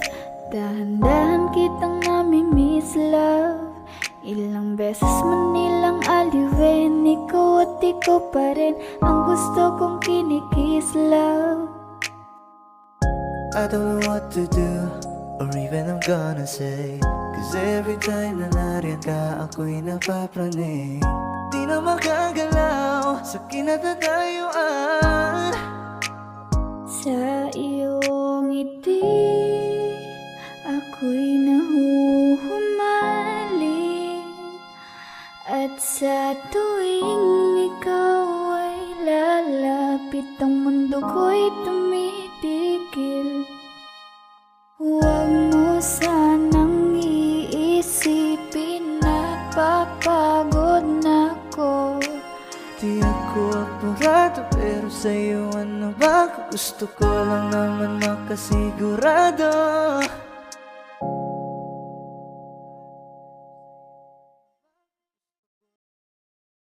Dahan-dahan kitang namimiss, love. Ilang beses man nilang aliwin, ikaw at ikaw pa rin ang gusto kong kinikiss, love. I don't know what to do, or even I'm gonna say. Cause every time na nariyan ka, ako'y napapraning. Di na makagalaw sa kinatatayuan. Sa iyong ngiti, ako'y nahuhumaling. At sa tuwing ikaw ay lalapit, ang mundo ko'y tumitigil. Huwag mo sanang iisipin na papagod na ko. Di ako apurado, pero sa'yo ano ba? Gusto ko lang naman makasigurado.